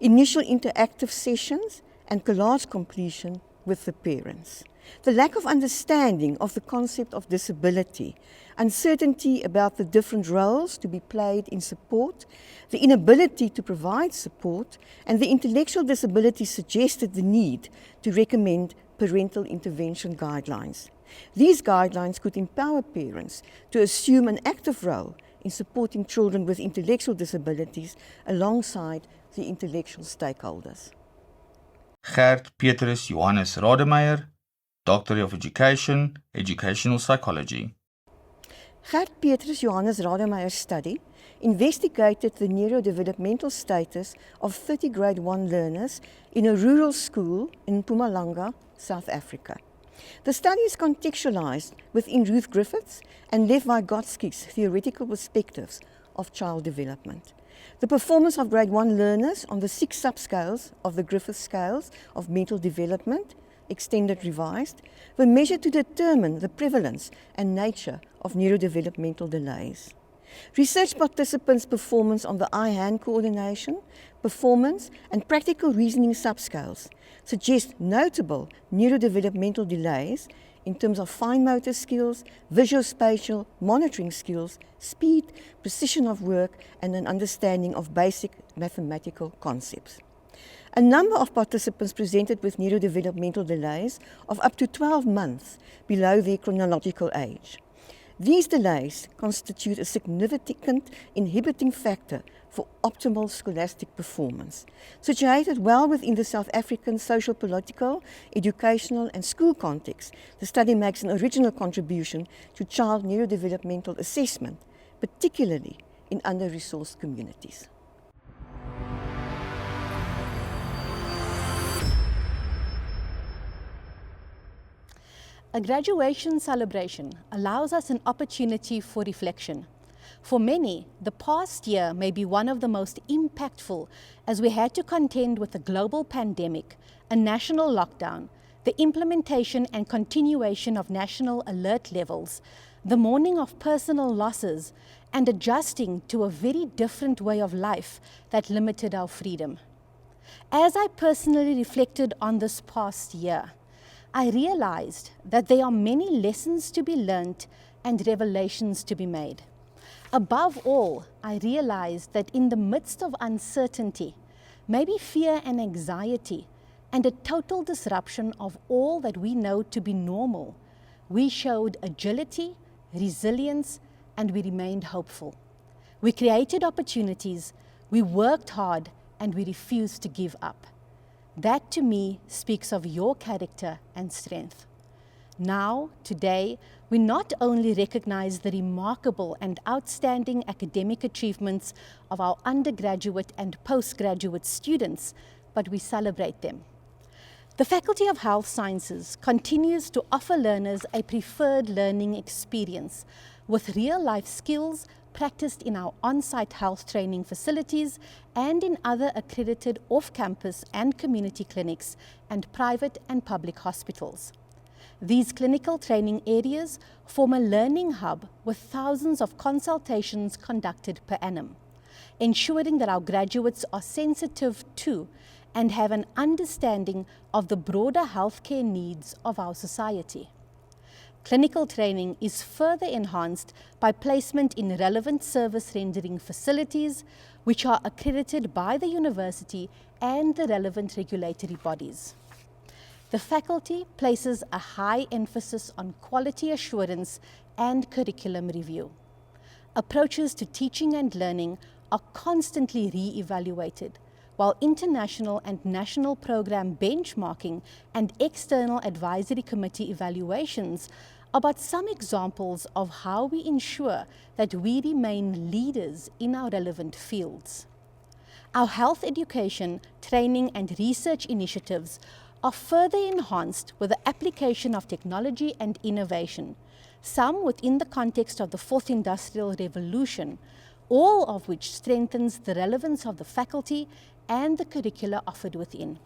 initial interactive sessions, and collage completion with the parents. The lack of understanding of the concept of disability, uncertainty about the different roles to be played in support, the inability to provide support, and the intellectual disability suggested the need to recommend parental intervention guidelines. These guidelines could empower parents to assume an active role in supporting children with intellectual disabilities alongside the intellectual stakeholders. Gert Petrus Johannes Rademeier, Doctor of Education, Educational Psychology. Gert Petrus Johannes Rademeyer's study investigated the neurodevelopmental status of 30 grade 1 learners in a rural school in Mpumalanga, South Africa. The study is contextualized within Ruth Griffiths and Lev Vygotsky's theoretical perspectives of child development. The performance of grade 1 learners on the 6 subscales of the Griffith scales of mental development, extended revised, were measured to determine the prevalence and nature of neurodevelopmental delays. Research participants' performance on the eye-hand coordination, performance, and practical reasoning subscales suggest notable neurodevelopmental delays in terms of fine motor skills, visuospatial monitoring skills, speed, precision of work, and an understanding of basic mathematical concepts. A number of participants presented with neurodevelopmental delays of up to 12 months below their chronological age. These delays constitute a significant inhibiting factor for optimal scholastic performance. Situated well within the South African social, political, educational and school context, the study makes an original contribution to child neurodevelopmental assessment, particularly in under-resourced communities. A graduation celebration allows us an opportunity for reflection. For many, the past year may be one of the most impactful as we had to contend with a global pandemic, a national lockdown, the implementation and continuation of national alert levels, the mourning of personal losses, and adjusting to a very different way of life that limited our freedom. As I personally reflected on this past year, I realized that there are many lessons to be learned and revelations to be made. Above all, I realized that in the midst of uncertainty, maybe fear and anxiety, and a total disruption of all that we know to be normal, we showed agility, resilience, and we remained hopeful. We created opportunities, we worked hard, and we refused to give up. That to me speaks of your character and strength. Now, today, we not only recognize the remarkable and outstanding academic achievements of our undergraduate and postgraduate students, but we celebrate them. The Faculty of Health Sciences continues to offer learners a preferred learning experience with real-life skills practiced in our on-site health training facilities and in other accredited off-campus and community clinics and private and public hospitals. These clinical training areas form a learning hub with thousands of consultations conducted per annum, ensuring that our graduates are sensitive to and have an understanding of the broader healthcare needs of our society. Clinical training is further enhanced by placement in relevant service rendering facilities, which are accredited by the university and the relevant regulatory bodies. The faculty places a high emphasis on quality assurance and curriculum review. Approaches to teaching and learning are constantly re-evaluated, while international and national program benchmarking and external advisory committee evaluations are but some examples of how we ensure that we remain leaders in our relevant fields. Our health education, training and research initiatives are further enhanced with the application of technology and innovation, some within the context of the Fourth Industrial Revolution, all of which strengthens the relevance of the faculty and the curricula offered within.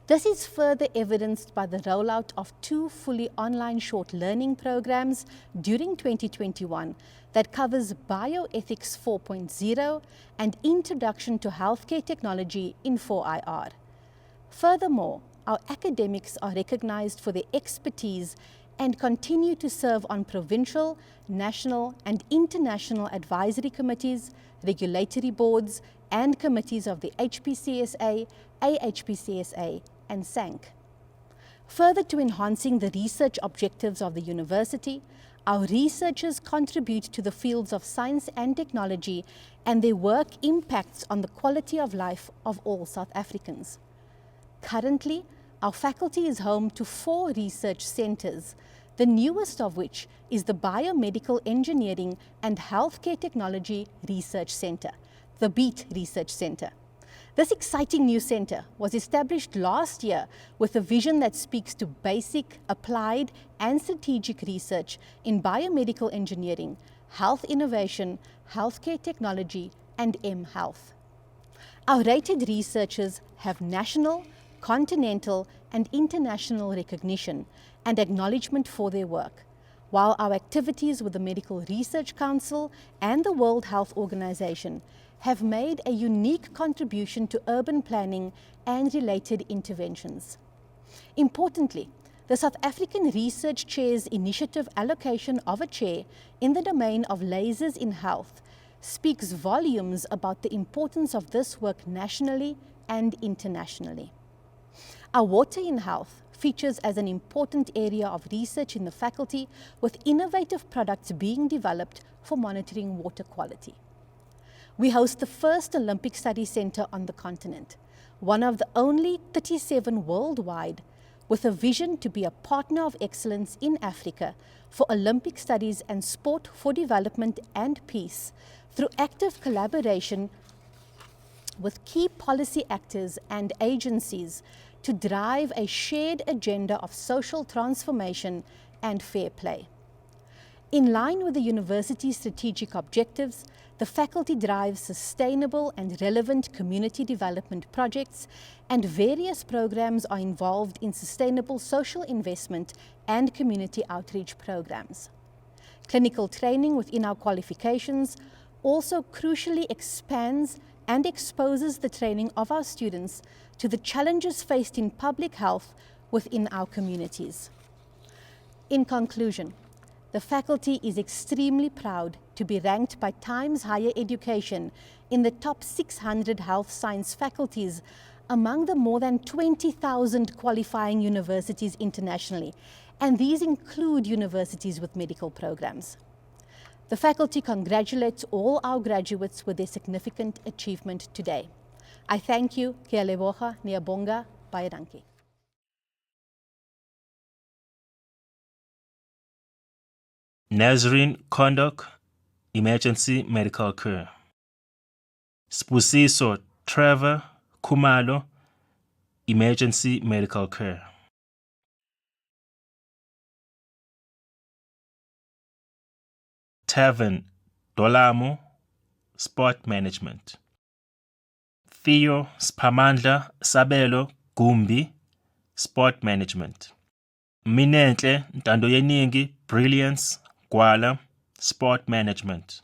This is further evidenced by the rollout of 2 fully online short learning programs during 2021 that covers Bioethics 4.0 and Introduction to Healthcare Technology in 4IR. Furthermore, our academics are recognized for their expertise and continue to serve on provincial, national and international advisory committees, regulatory boards and committees of the HPCSA, AHPCSA and SANC. Further to enhancing the research objectives of the university, our researchers contribute to the fields of science and technology, and their work impacts on the quality of life of all South Africans. Currently, our faculty is home to 4 research centres, the newest of which is the Biomedical Engineering and Healthcare Technology Research Centre, the BEAT Research Centre. This exciting new centre was established last year with a vision that speaks to basic, applied and strategic research in biomedical engineering, health innovation, healthcare technology and M-Health. Our rated researchers have national, continental and international recognition and acknowledgement for their work, while our activities with the Medical Research Council and the World Health Organization have made a unique contribution to urban planning and related interventions. Importantly, the South African Research Chair's initiative allocation of a chair in the domain of lasers in health speaks volumes about the importance of this work nationally and internationally. Our water in health features as an important area of research in the faculty, with innovative products being developed for monitoring water quality. We host the first Olympic Study Centre on the continent, one of the only 37 worldwide, with a vision to be a partner of excellence in Africa for Olympic studies and sport for development and peace through active collaboration with key policy actors and agencies to drive a shared agenda of social transformation and fair play. In line with the university's strategic objectives, the faculty drives sustainable and relevant community development projects, and various programs are involved in sustainable social investment and community outreach programs. Clinical training within our qualifications also crucially expands and exposes the training of our students to the challenges faced in public health within our communities. In conclusion, the faculty is extremely proud to be ranked by Times Higher Education in the top 600 health science faculties among the more than 20,000 qualifying universities internationally, and these include universities with medical programs. The faculty congratulates all our graduates with their significant achievement today. I thank you. Ke a leboga, ngiyabonga, baie dankie. Nazarene Kondok, Emergency Medical Care. Spusiso Trevor Kumalo, Emergency Medical Care. Tavern Dolamo, Sport Management. Theo Spamandla Sabelo Gumbi, Sport Management. Minenhle Ntandoyeningi Brilliance Gwala, Sport Management.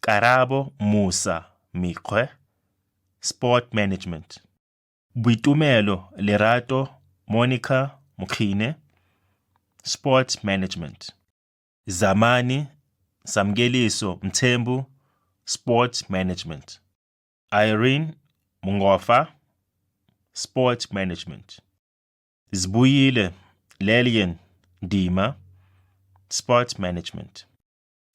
Karabo Musa Mikwe, Sport Management. Buitumelo Lerato Monica Mukhine, Sport Management. Zamani Samgeliso Mthembu, Sport Management. Irene Mungofa, Sport Management. Zbuyile Lelian Dima, Sport Management.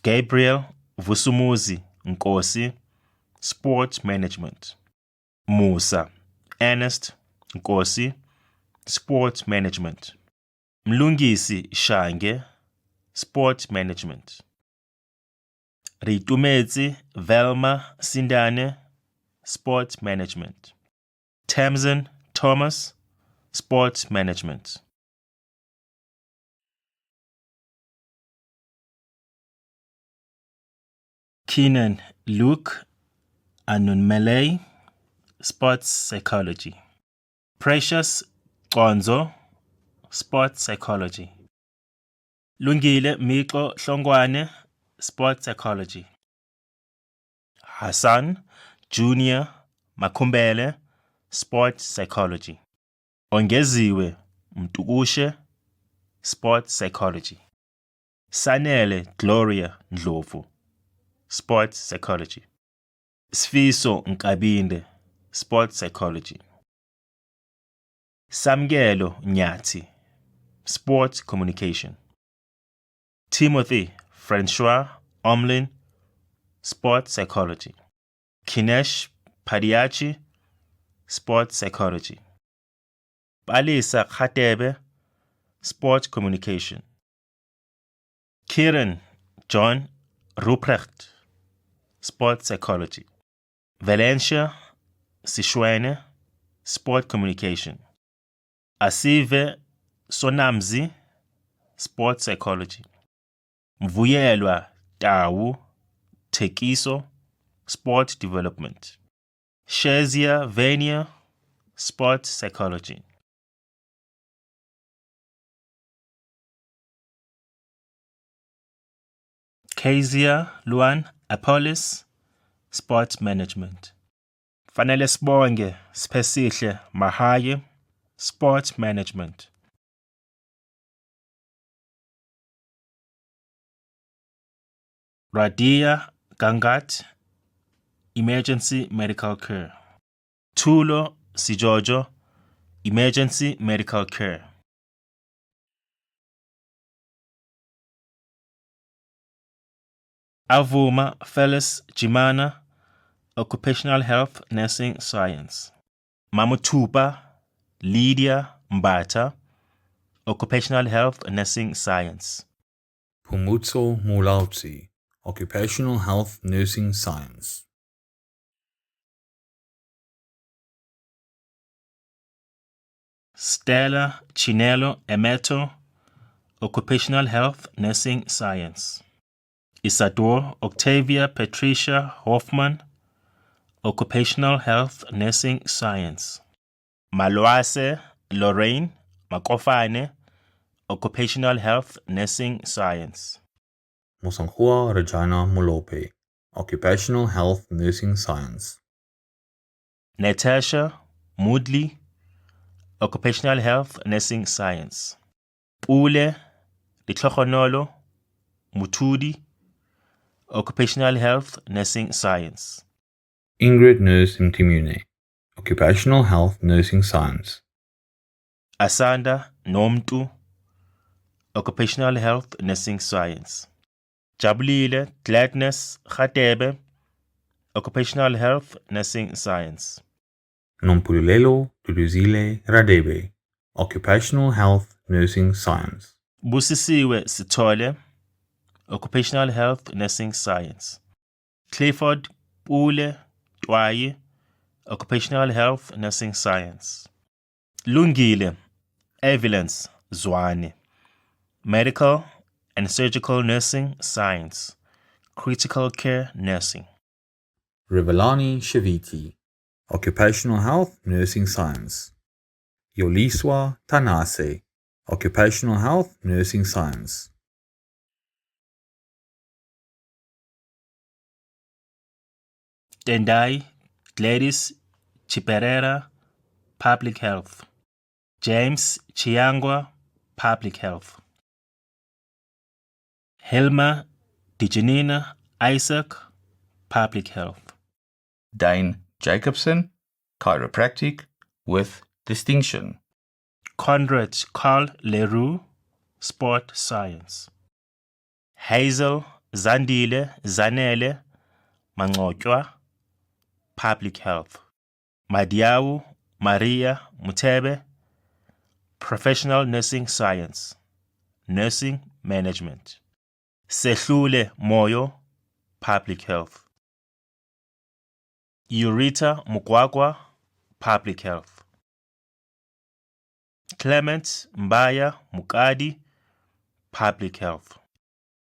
Gabriel Vusumuzi Nkosi, Sport Management. Musa Ernest Nkosi, Sport Management. Mlungisi Shange, Sport Management. Ritumezi Velma Sindane, Sport Management. Tamsin Thomas, Sport Management. Keenan Luke Anunmelei, Sports Psychology. Precious Gonzo, Sports Psychology. Lungile Miko Hlongwane, Sports Psychology. Hassan Junior Makumbele, Sports Psychology. Ongeziwe Mtukushe, Sports Psychology. Sanele Gloria Ndlovu, Sports Psychology. Sfiso Nkabinde, Sports Psychology. Samgelo Nyati, Sports Communication. Timothy Francois Omlin, Sports Psychology. Kinesh Padiachi, Sports Psychology. Palisa Khatebe, Sports Communication. Kieran John Ruprecht, Sports Psychology. Valencia Sishwene, Sport Communication. Asive Sonamzi, Sports Psychology. Mvuyelwa Tawu Tekiso, Sport Development. Shazia Vania, Sport Psychology. Kezia Luan Apollos, Sport Management. Fanele Sibonge Spesihle Mahaye, Sport Management. Radia Gangat, Emergency Medical Care. Tulo Sijojo, Emergency Medical Care. Avuma Phyllis Jimana, Occupational Health Nursing Science. Mamutupa Lydia Mbata, Occupational Health Nursing Science. Pumutso Mulauzi, Occupational Health Nursing Science. Stella Chinelo Emeto, Occupational Health Nursing Science. Isador Octavia Patricia Hoffman, Occupational Health Nursing Science. Malwase Lorraine Makofane, Occupational Health Nursing Science. Mosankhua Regina Molope, Occupational Health Nursing Science. Natasha Moodley, Occupational Health Nursing Science. Pule Litlokhonolo Mutudi, Occupational Health Nursing Science. Ingrid Nurse Mtimune, Occupational Health Nursing Science. Asanda Nomtu, Occupational Health Nursing Science. Jabulile Gladness Khatebe, Occupational Health Nursing Science. Nompulelo Duduzile Radebe, Occupational Health Nursing Science. Busisiwe Sithole, Occupational Health Nursing Science. Clifford Pule Twayi, Occupational Health Nursing Science. Lungile Evelance Zwane, Medical and Surgical Nursing Science, Critical Care Nursing. Rivalani Shaviti, Occupational Health Nursing Science. Yoliswa Tanase, Occupational Health Nursing Science. Tendai Gladys Chiperera, Public Health. James Chiangwa, Public Health. Helma Dijanina Isaac, Public Health. Dane Jacobson, Chiropractic with Distinction. Conrad Carl Leroux, Sport Science. Hazel Zandile Zanele Mangotwa, Public Health. Madiawu Maria Mutebe, Professional Nursing Science, Nursing Management. Sehlule Moyo, Public Health. Urita Mukwakwa, Public Health. Clement Mbaya Mukadi, Public Health.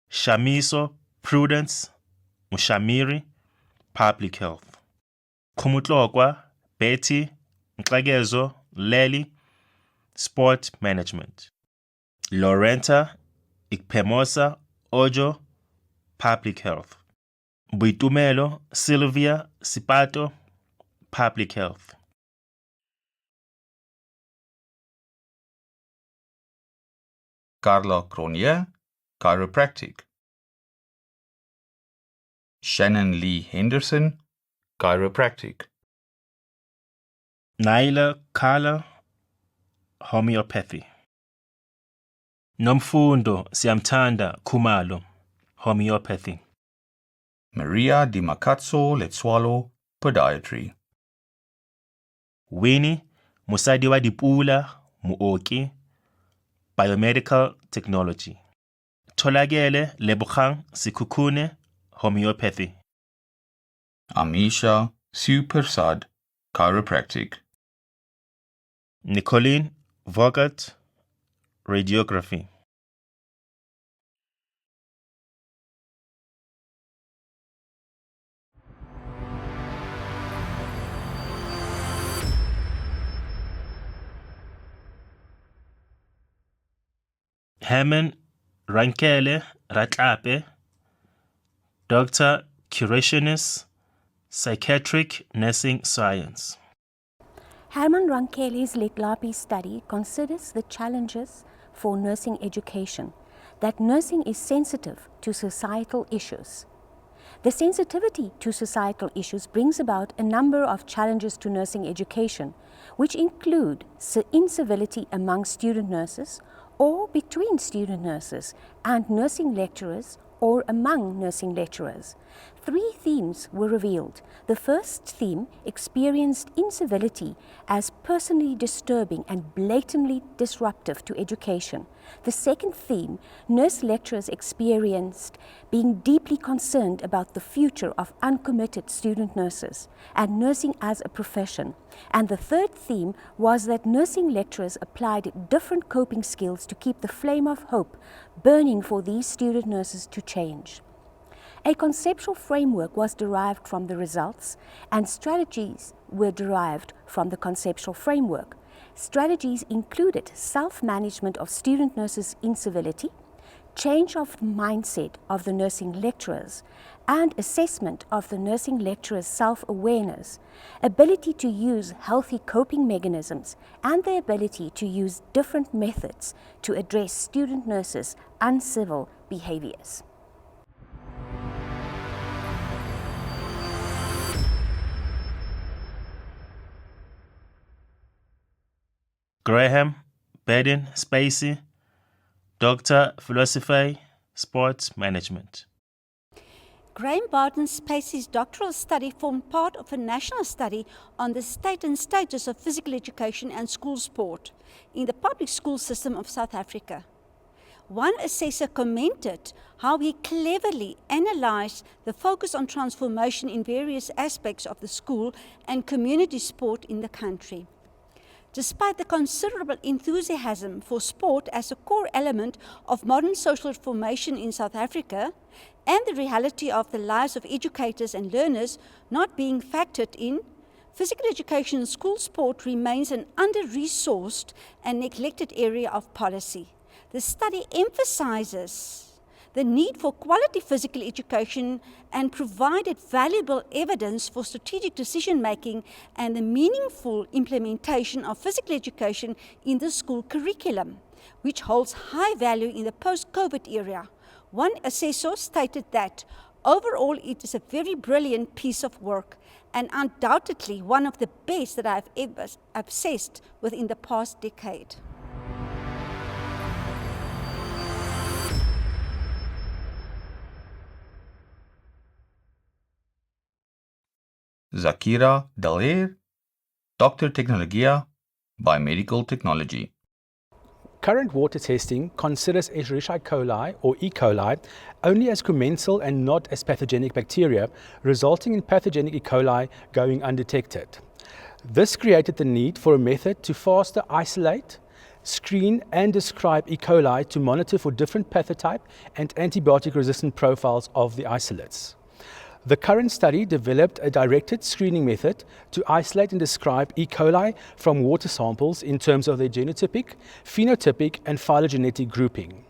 Shamiso Prudence Mushamiri, Public Health. Kumutlokwa Betty Nklagezo Leli, Sport Management. Lorenta Ikpemosa Ojo, Public Health. Buitumelo Sylvia Sipato, Public Health. Carla Cronje, Chiropractic. Shannon Lee Henderson, Chiropractic. Naila Kala, Homeopathy. Nomfundo Siamtanda Kumalo, Homeopathy. Maria Di Makatso Letswalo, Podiatry. Winnie Musadiwa Dipula Muoki, Biomedical Technology. Tolagele Lebukhang Sikukune, Homeopathy. Amisha Supersad, Chiropractic. Nicolene Vogat, Radiography. Herman Rankele Ratlape, Dr. Curationist, Psychiatric Nursing Science. Herman Rankele's Letlapi study considers the challenges for nursing education, that nursing is sensitive to societal issues. The sensitivity to societal issues brings about a number of challenges to nursing education, which include incivility among student nurses, or between student nurses and nursing lecturers, or among nursing lecturers. 3 themes were revealed. The first theme experienced incivility as personally disturbing and blatantly disruptive to education. The second theme, nurse lecturers experienced being deeply concerned about the future of uncommitted student nurses and nursing as a profession. And the third theme was that nursing lecturers applied different coping skills to keep the flame of hope burning for these student nurses to change. A conceptual framework was derived from the results, and strategies were derived from the conceptual framework. Strategies included self-management of student nurses' incivility, change of mindset of the nursing lecturers, and assessment of the nursing lecturers' self-awareness, ability to use healthy coping mechanisms, and the ability to use different methods to address student nurses' uncivil behaviors. Graham Bedin Spacey, Doctor Philosophy, Sports Management. Graham Barton Spacey's doctoral study formed part of a national study on the state and status of physical education and school sport in the public school system of South Africa. One assessor commented how he cleverly analyzed the focus on transformation in various aspects of the school and community sport in the country. Despite the considerable enthusiasm for sport as a core element of modern social formation in South Africa, and the reality of the lives of educators and learners not being factored in, physical education and school sport remains an under-resourced and neglected area of policy. The study emphasizes the need for quality physical education and provided valuable evidence for strategic decision-making and the meaningful implementation of physical education in the school curriculum, which holds high value in the post-COVID era. One assessor stated that overall it is a very brilliant piece of work and undoubtedly one of the best that I've ever assessed within the past decade. Zakira Daler, Dr. Technologia, Biomedical Technology. Current water testing considers Escherichia coli or E. coli only as commensal and not as pathogenic bacteria, resulting in pathogenic E. coli going undetected. This created the need for a method to faster isolate, screen and describe E. coli to monitor for different pathotype and antibiotic-resistant profiles of the isolates. The current study developed a directed screening method to isolate and describe E. coli from water samples in terms of their genotypic, phenotypic and phylogenetic grouping.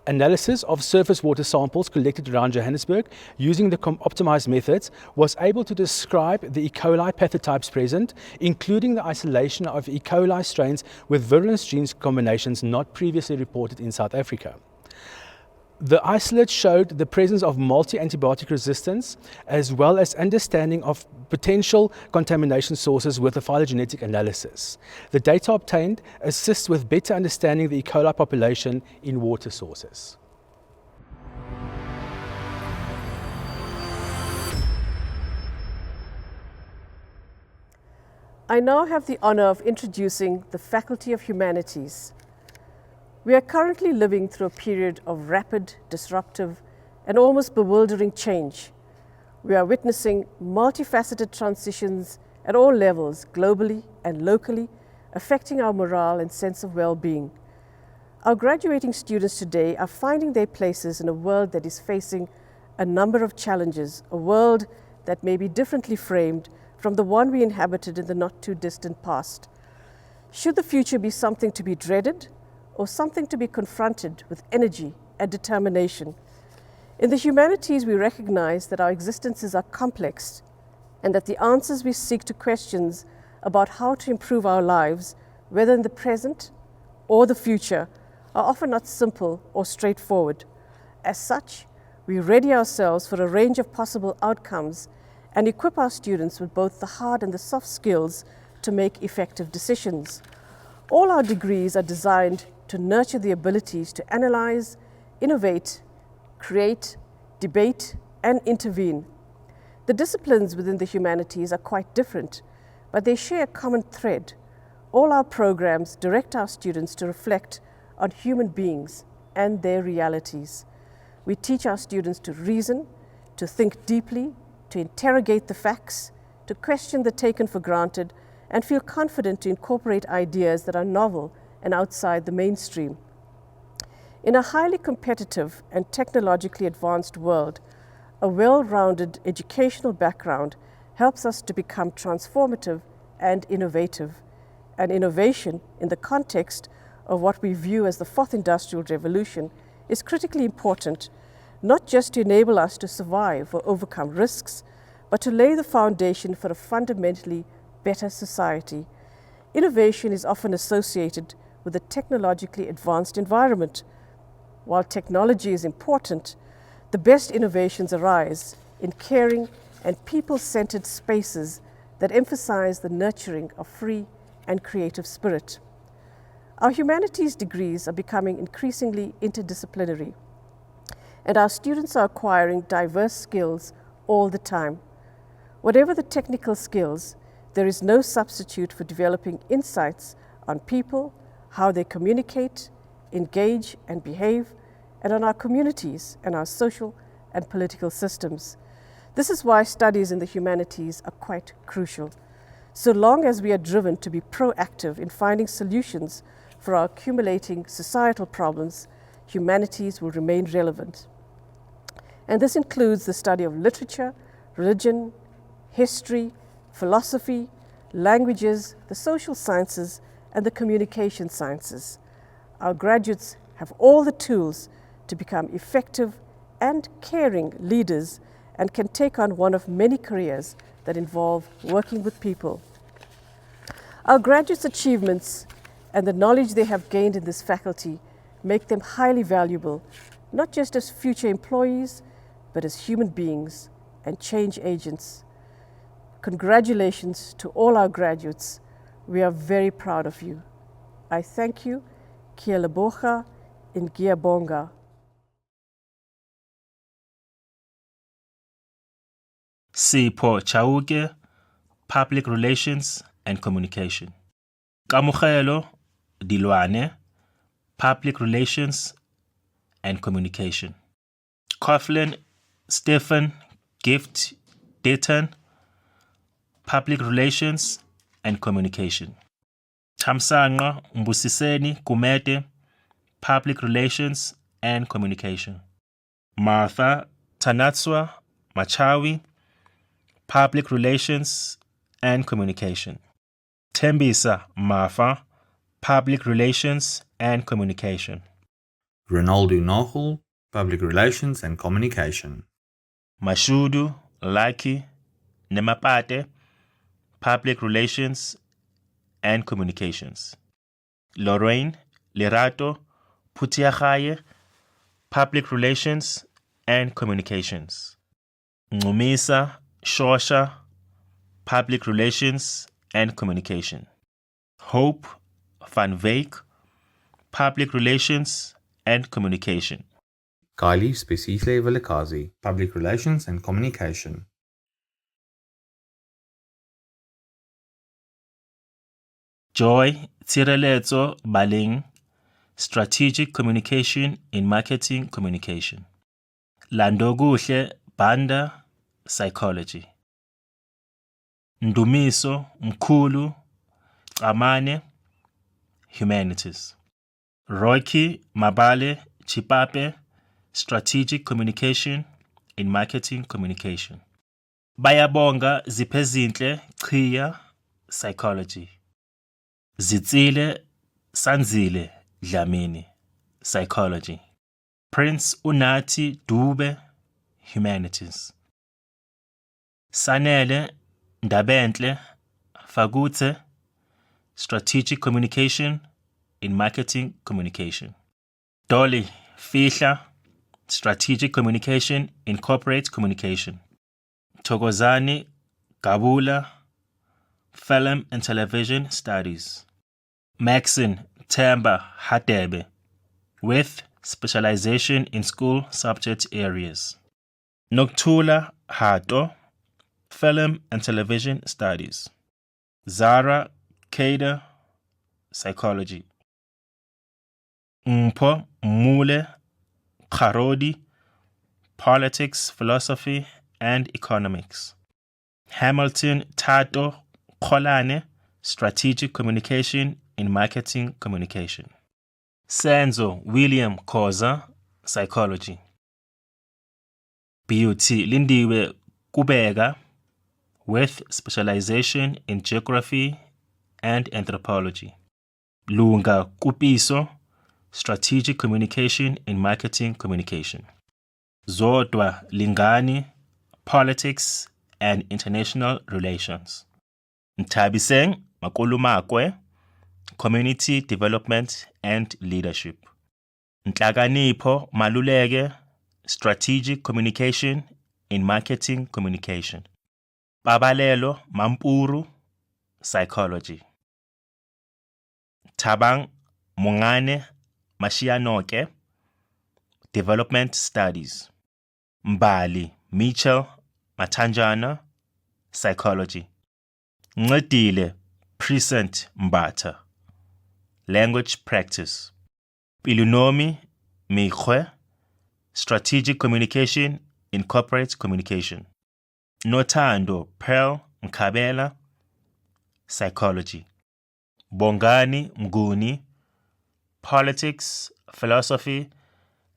Analysis of surface water samples collected around Johannesburg using the optimized methods was able to describe the E. coli pathotypes present, including the isolation of E. coli strains with virulence genes combinations not previously reported in South Africa. The isolates showed the presence of multi-antibiotic resistance as well as understanding of potential contamination sources with the phylogenetic analysis. The data obtained assists with better understanding the E. coli population in water sources. I now have the honor of introducing the Faculty of Humanities. We are currently living through a period of rapid, disruptive, and almost bewildering change. We are witnessing multifaceted transitions at all levels, globally and locally, affecting our morale and sense of well-being. Our graduating students today are finding their places in a world that is facing a number of challenges, a world that may be differently framed from the one we inhabited in the not-too-distant past. Should the future be something to be dreaded, or something to be confronted with energy and determination? In the humanities, we recognize that our existences are complex and that the answers we seek to questions about how to improve our lives, whether in the present or the future, are often not simple or straightforward. As such, we ready ourselves for a range of possible outcomes and equip our students with both the hard and the soft skills to make effective decisions. All our degrees are designed to nurture the abilities to analyze, innovate, create, debate, and intervene. The disciplines within the humanities are quite different, but they share a common thread. All our programs direct our students to reflect on human beings and their realities. We teach our students to reason, to think deeply, to interrogate the facts, to question the taken for granted, and feel confident to incorporate ideas that are novel and outside the mainstream. In a highly competitive and technologically advanced world, a well-rounded educational background helps us to become transformative and innovative. And innovation in the context of what we view as the fourth industrial revolution is critically important, not just to enable us to survive or overcome risks, but to lay the foundation for a fundamentally better society. Innovation is often associated with a technologically advanced environment. While technology is important, the best innovations arise in caring and people-centered spaces that emphasize the nurturing of free and creative spirit. Our humanities degrees are becoming increasingly interdisciplinary, and our students are acquiring diverse skills all the time. Whatever the technical skills, there is no substitute for developing insights on people, how they communicate, engage, and behave, and on our communities and our social and political systems. This is why studies in the humanities are quite crucial. So long as we are driven to be proactive in finding solutions for our accumulating societal problems, humanities will remain relevant. And this includes the study of literature, religion, history, philosophy, languages, the social sciences, and the communication sciences. Our graduates have all the tools to become effective and caring leaders and can take on one of many careers that involve working with people. Our graduates' achievements and the knowledge they have gained in this faculty make them highly valuable, not just as future employees, but as human beings and change agents. Congratulations to all our graduates. We are very proud of you. I thank you. Kia leboga in Giabonga. Sipho Chauke, Public Relations and Communication. Kamogelo Dilwane, Public Relations and Communication. Coughlin, Stephen, Gift, Dayton, Public Relations and Communication. Tamsanga, Mbusiseni, Kumete, Public Relations and Communication. Martha Tanatswa Machawi, Public Relations and Communication. Tembisa Martha, Public Relations and Communication. Ronaldo Nagel, Public Relations and Communication. Mashudu Laki Nemapate, Public Relations and Communications. Lorraine Lerato Putiahaye, Public Relations and Communications. Ngumisa Shosha, Public Relations and Communication. Hope Van Wyk, Public Relations and Communication. Kylie Spesihle Vilakazi, Public Relations and Communication. Joy Tsireletso Baling, Strategic Communication in Marketing Communication. Landoguhle Banda, Psychology. Ndumiso Mkulu Amane, Humanities. Rocky Mabale Chipape, Strategic Communication in Marketing Communication. Bayabonga Zipezintle Kriya, Psychology. Zitsile Sanzile Dlamini, Psychology. Prince Unati Dube, Humanities. Sanele Ndabentle Fagute, Strategic Communication in Marketing Communication. Dolly Fihla, Strategic Communication in Corporate Communication. Thokozani Gabula, Film and Television Studies. Maxine Temba Hadebe, with specialization in school subject areas. Noktula Hato, Film and Television Studies. Zara Kader, Psychology. Mpo Mule Kharodi, Politics, Philosophy and Economics. Hamilton Tato Kholane, Strategic Communication in Marketing Communication. Senzo William Khoza, Psychology. Beauty Lindiwe Kubega, with specialization in Geography and Anthropology. Lunga Kupiso, Strategic Communication in Marketing Communication. Zodwa Lingani, Politics and International Relations. Ntabiseng Makulumakwe, Community Development and Leadership. Nhlakanipho Maluleke, Strategic Communication in Marketing Communication. Babalelo Mampuru, Psychology. Tabang Mungane Mashianoke, Development Studies. Mbali Mitchell Matanjana, Psychology. Ngedile Present Mbata, Language Practice. Pilunomi Mikhwe, Strategic Communication in Corporate Communication. Notando Pearl Mkabela, Psychology. Bongani Mguni, Politics, Philosophy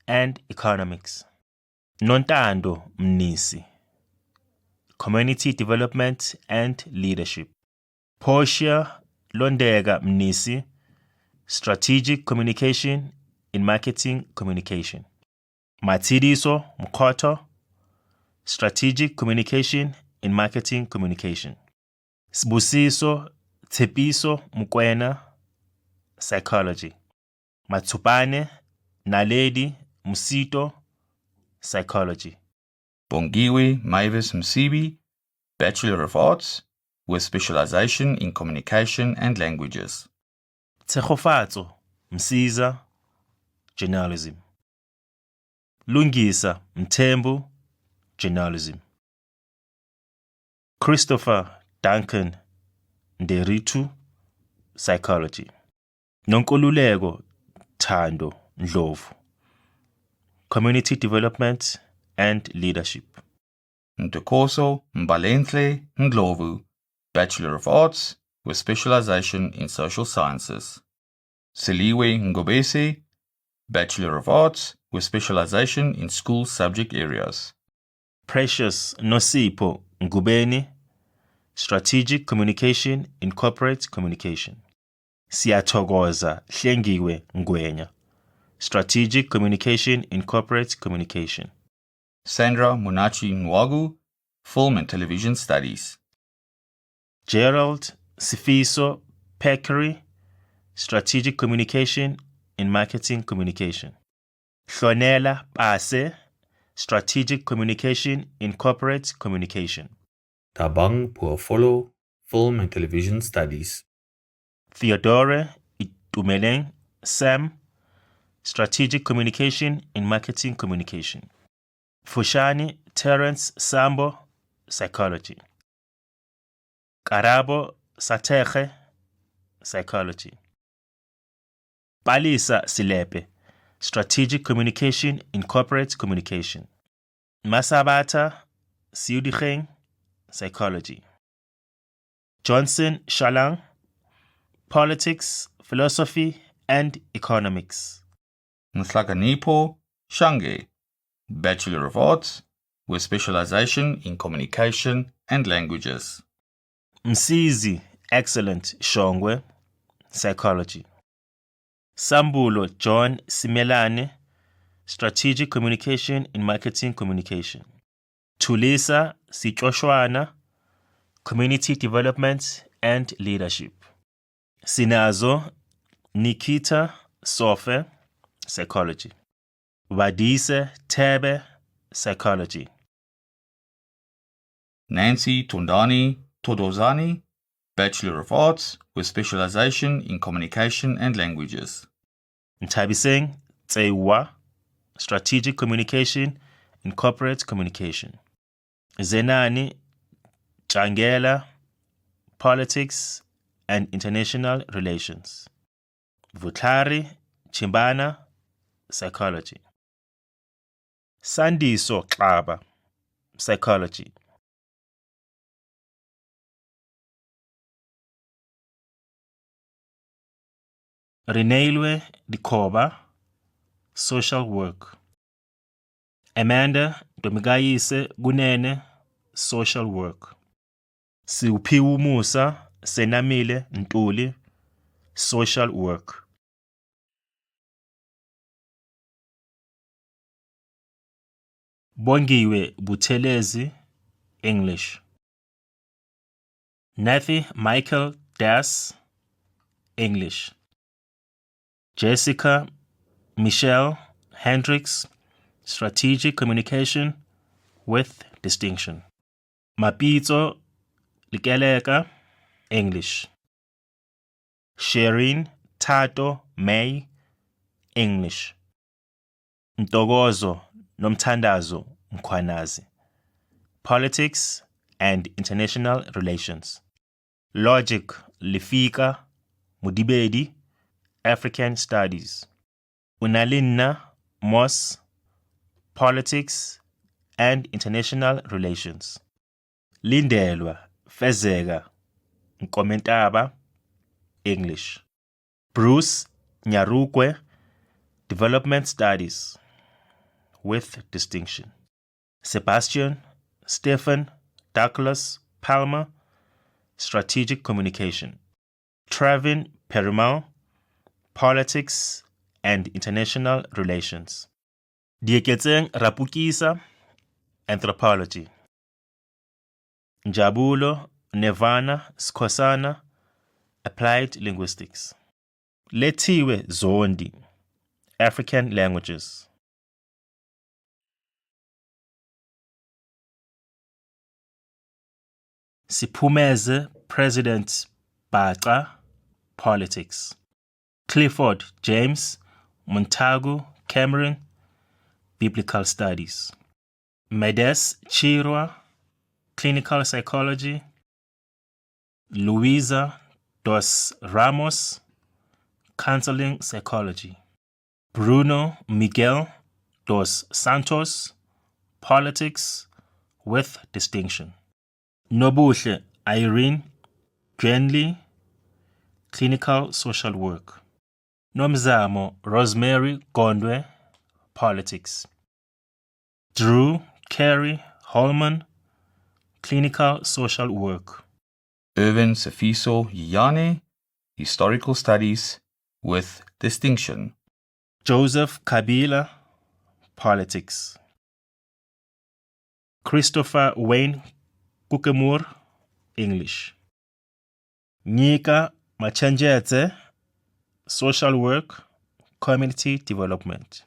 and Economics. Nontando Mnisi, Community Development and Leadership. Portia Londega Mnisi, Strategic Communication in Marketing Communication. Matidiso Mkoto, Strategic Communication in Marketing Communication. Sbusiso Tepiso Mkwena, Psychology. Matsupane Naledi Musito, Psychology. Bongiwe Mavis Msibi, Bachelor of Arts, with specialization in Communication and Languages. Tsegofatso Msiza, Journalism. Lungisa Mthembu, Journalism. Christopher Duncan Nderitu, Psychology. Nonkululeko Thando Ndlovu, Community Development and Leadership. Ntokozo Mbalenhle Ndlovu, Bachelor of Arts with specialization in Social Sciences. Seliwe Ngobese, Bachelor of Arts with specialization in school subject areas. Precious Nosipho Ngubeni, Strategic Communication in Corporate Communication. Siyathokoza Hlengiwe Ngwenya, Strategic Communication in Corporate Communication. Sandra Munachi Nwagu, Film and Television Studies. Gerald Sifiso Peccary, Strategic Communication in Marketing Communication. Hlonela Pase, Strategic Communication in Corporate Communication. Tabang Puafolo, Film and Television Studies. Theodore Itumeleng Sam, Strategic Communication in Marketing Communication. Fushani Terence Sambo, Psychology. Karabo Sateche, Psychology. Palisa Silepe, Strategic Communication in Corporate Communication. Masabata Siudicheng, Psychology. Johnson Shalang, Politics, Philosophy and Economics. Nhlakanipho Shange, Bachelor of Arts with specialization in Communication and Languages. Msizi Excellent Shongwe, Psychology. Sambulo John Simelane, Strategic Communication in Marketing Communication. Tulisa Sityoshwana, Community Development and Leadership. Sinazo Nikita Sofe, Psychology. Vadise Tebe, Psychology. Nancy Tondani Todozani, Bachelor of Arts with specialization in Communication and Languages. Ntabiseng Tsewa, Strategic Communication in Corporate Communication. Zenani Changela, Politics and International Relations. Vutlari Chimbana, Psychology. Sandiso Klaba, Psychology. Renailwe Dikoba, Social Work. Amanda Domigayise Gunene, Social Work. Siuphiwu Musa Senamile Ntuli, Social Work. Bongiwe Buthelezi, English. Nathy Michael Das, English. Jessica Michelle Hendricks, Strategic Communication with Distinction. Mapito Likeleka, English. Shereen Tato May, English. Ntokozo Nomthandazo Mkhwanazi, Politics and International Relations. Logic Lifika Mudibedi, African Studies. Unalinna Moss, Politics and International Relations. Lindelwa Fezega Nkomentaba, English. Bruce Nyarukwe, Development Studies with Distinction. Sebastian Stephen Douglas Palmer, Strategic Communication. Travin Perimal, Politics and International Relations. Dieketseng Rapukisa, Anthropology. Njabulo Nevana Skosana, Applied Linguistics. Lethiwe Zondi, African Languages. Siphumeze President Baca, Politics. Clifford James Montagu Cameron, Biblical Studies. Medes Chirwa, Clinical Psychology. Luisa dos Ramos, Counseling Psychology. Bruno Miguel dos Santos, Politics with Distinction. Nobuhle Irene Gwenley, Clinical Social Work. Nomzamo Rosemary Gondwe, Politics. Drew Carey Holman, Clinical Social Work. Irvin Sefiso Yane, Historical Studies with Distinction. Joseph Kabila, Politics. Christopher Wayne Kukemur, English. Nika Machenjete, Social Work, Community Development.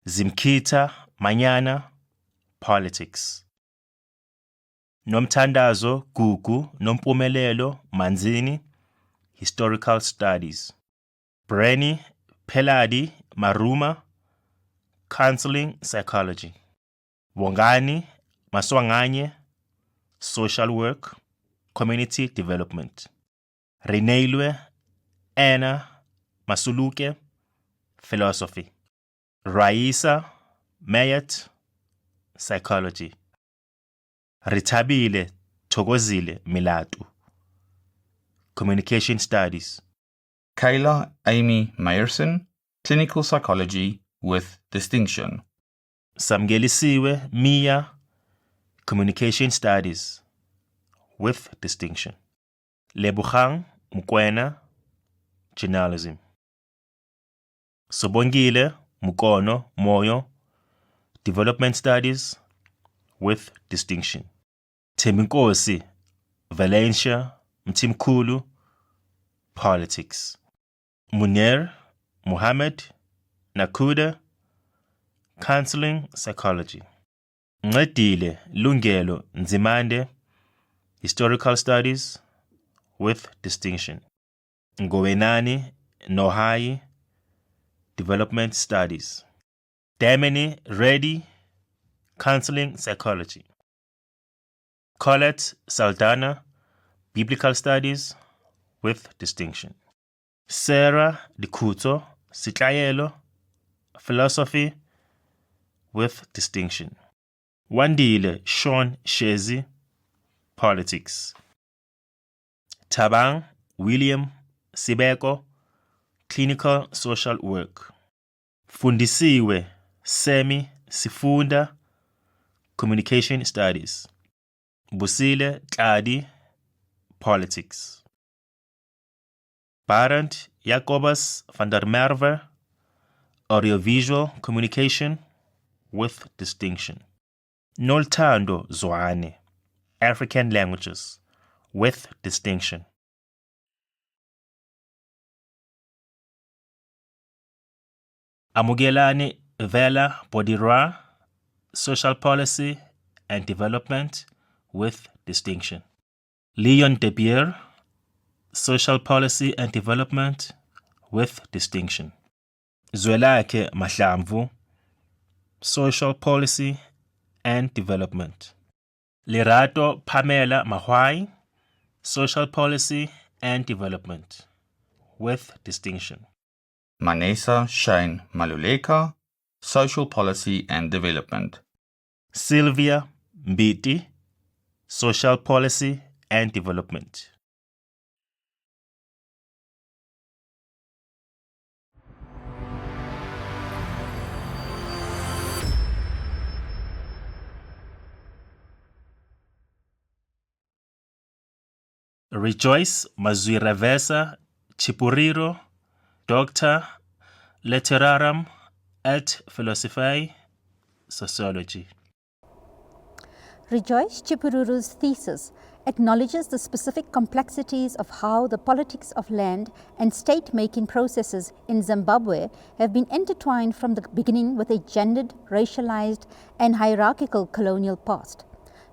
Zimkita Manyana, Politics. Nomthandazo Gugu Nompumelelo Manzini, Historical Studies. Brenny Peladi Maruma, Counseling Psychology. Wongani Maswanganye, Social Work, Community Development. Reneilwe Anna Masuluke, Philosophy. Raisa Mayat, Psychology. Ritabile Thokozile Milatu, Communication Studies. Kayla Amy Meyerson, Clinical Psychology with Distinction. Samgelisiwe Mia, Communication Studies with Distinction. Lebuchang Mukwena, Journalism. Sobongile Mukono Moyo, Development Studies with Distinction. Teminkosi Valencia Mtimkulu, Politics. Munir Muhammad Nakuda, Counseling Psychology. Ncedile Lungelo Nzimande, Historical Studies with Distinction. Ngowenani Nohai, Development Studies. Damini Reddy, Counseling Psychology. Colette Saldana, Biblical Studies with Distinction. Sarah Dikuto Sitlayelo, Philosophy with Distinction. Wandile Sean Shezi, Politics. Tabang William Sibeko, Clinical Social Work. Fundisiwe Semi Sifunda, Communication Studies. Busile Tladi, Politics. Barend Jacobus van der Merwe, Audiovisual Communication with Distinction. Noltando Zwane, African Languages with Distinction. Amugelani Vela Bodira, Social Policy and Development with Distinction. Leon De Beer, Social Policy and Development with Distinction. Zwelake Mahlamvu, Social Policy and Development. Lerato Pamela Mahwai, Social Policy and Development with Distinction. Manesa Shane Maluleka, Social Policy and Development. Sylvia Mbiti, Social Policy and Development. Rejoice Mazwirevesa Chipuriro, Doctor Letterarum et Philosophiae Sociology. Rejoice Chipururu's thesis acknowledges the specific complexities of how the politics of land and state-making processes in Zimbabwe have been intertwined from the beginning with a gendered, racialized, and hierarchical colonial past.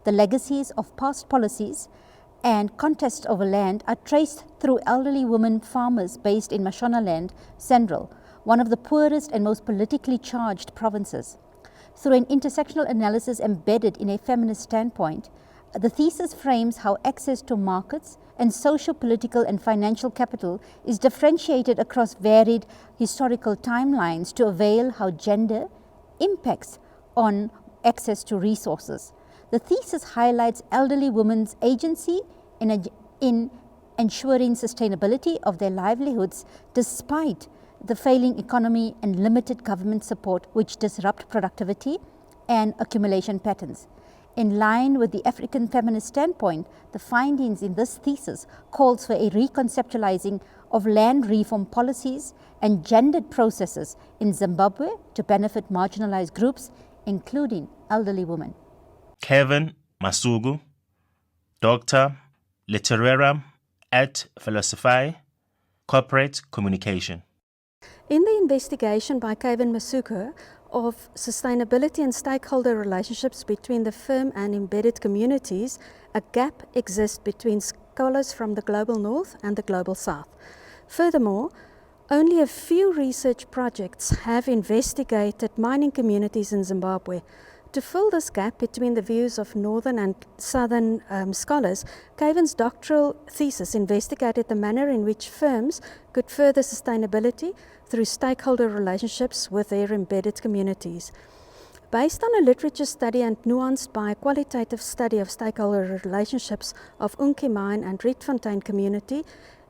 The legacies of past policies and contests over land are traced through elderly women farmers based in Mashonaland, Central, one of the poorest and most politically charged provinces. Through an intersectional analysis embedded in a feminist standpoint, The thesis frames how access to markets and social, political and financial capital is differentiated across varied historical timelines to avail how gender impacts on access to resources. The thesis highlights elderly women's agency in ensuring sustainability of their livelihoods despite the failing economy and limited government support which disrupt productivity and accumulation patterns. In line with the African feminist standpoint, the findings in this thesis calls for a reconceptualizing of land reform policies and gendered processes in Zimbabwe to benefit marginalized groups, including elderly women. Kevin Masuku, Doctor, Literarum et Philosophiae, Corporate Communication. In the investigation by Kevin Masuku of sustainability and stakeholder relationships between the firm and embedded communities, a gap exists between scholars from the global north and the global south. Furthermore, only a few research projects have investigated mining communities in Zimbabwe. To fill this gap between the views of northern and southern scholars, Kevin's doctoral thesis investigated the manner in which firms could further sustainability through stakeholder relationships with their embedded communities. Based on a literature study and nuanced by a qualitative study of stakeholder relationships of Unki Mine and Rietfontein community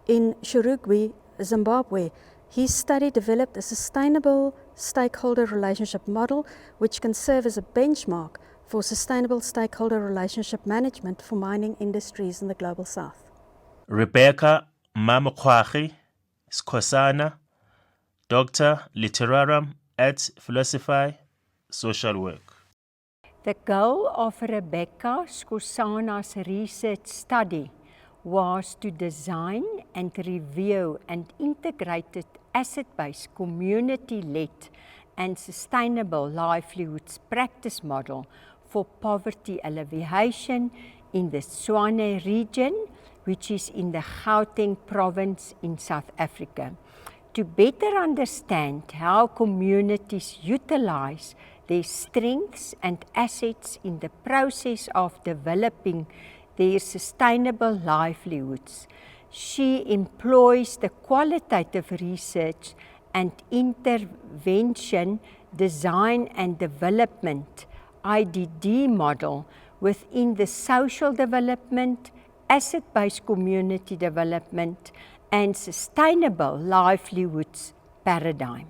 in Chirugwi, Zimbabwe, his study developed a sustainable stakeholder relationship model which can serve as a benchmark for sustainable stakeholder relationship management for mining industries in the global south. Rebecca Mamakwachi Skosana, Doctor, Literarum et Philosophiae, Social Work. The goal of Rebecca Skosana's research study was to design and review an integrated asset-based, community-led and sustainable livelihoods practice model for poverty alleviation in the Tshwane region, which is in the Gauteng province in South Africa, to better understand how communities utilize their strengths and assets in the process of developing their sustainable livelihoods. She employs the qualitative research and intervention design and development IDD model within the social development, asset-based community development and sustainable livelihoods paradigm.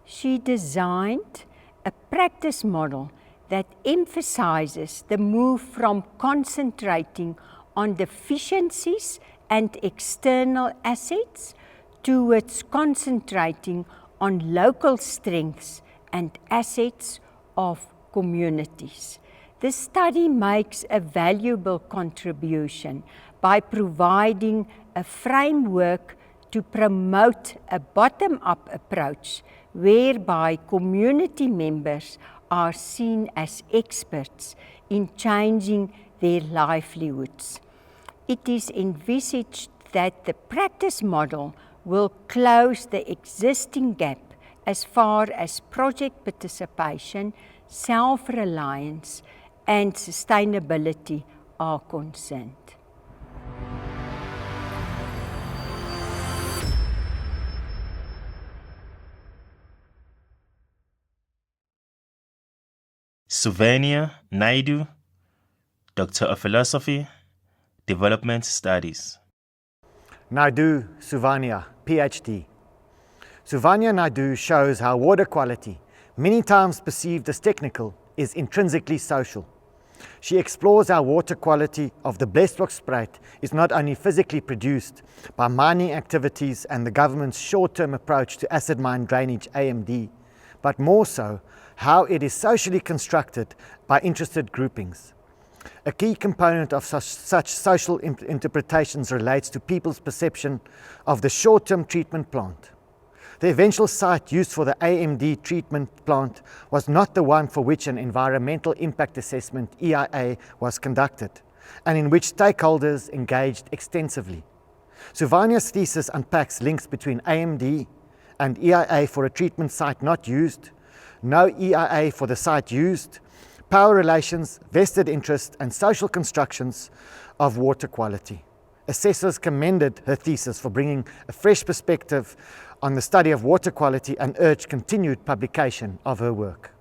She designed a practice model that emphasizes the move from concentrating on deficiencies and external assets towards concentrating on local strengths and assets of communities. The study makes a valuable contribution by providing a framework to promote a bottom-up approach whereby community members are seen as experts in changing their livelihoods. It is envisaged that the practice model will close the existing gap as far as project participation, self-reliance, and sustainability are concerned. Suvania Naidu, Doctor of Philosophy, Development Studies. Naidu Suvania, PhD. Suvania Naidu shows how water quality, many times perceived as technical, is intrinsically social. She explores how water quality of the Blesbokspruit is not only physically produced by mining activities and the government's short-term approach to acid mine drainage AMD, but more so how it is socially constructed by interested groupings. A key component of such social interpretations relates to people's perception of the short-term treatment plant. The eventual site used for the AMD treatment plant was not the one for which an environmental impact assessment EIA was conducted, and in which stakeholders engaged extensively. Suvania's thesis unpacks links between AMD and EIA for a treatment site not used, no EIA for the site used, power relations, vested interest, and social constructions of water quality. Assessors commended her thesis for bringing a fresh perspective on the study of water quality and urged continued publication of her work.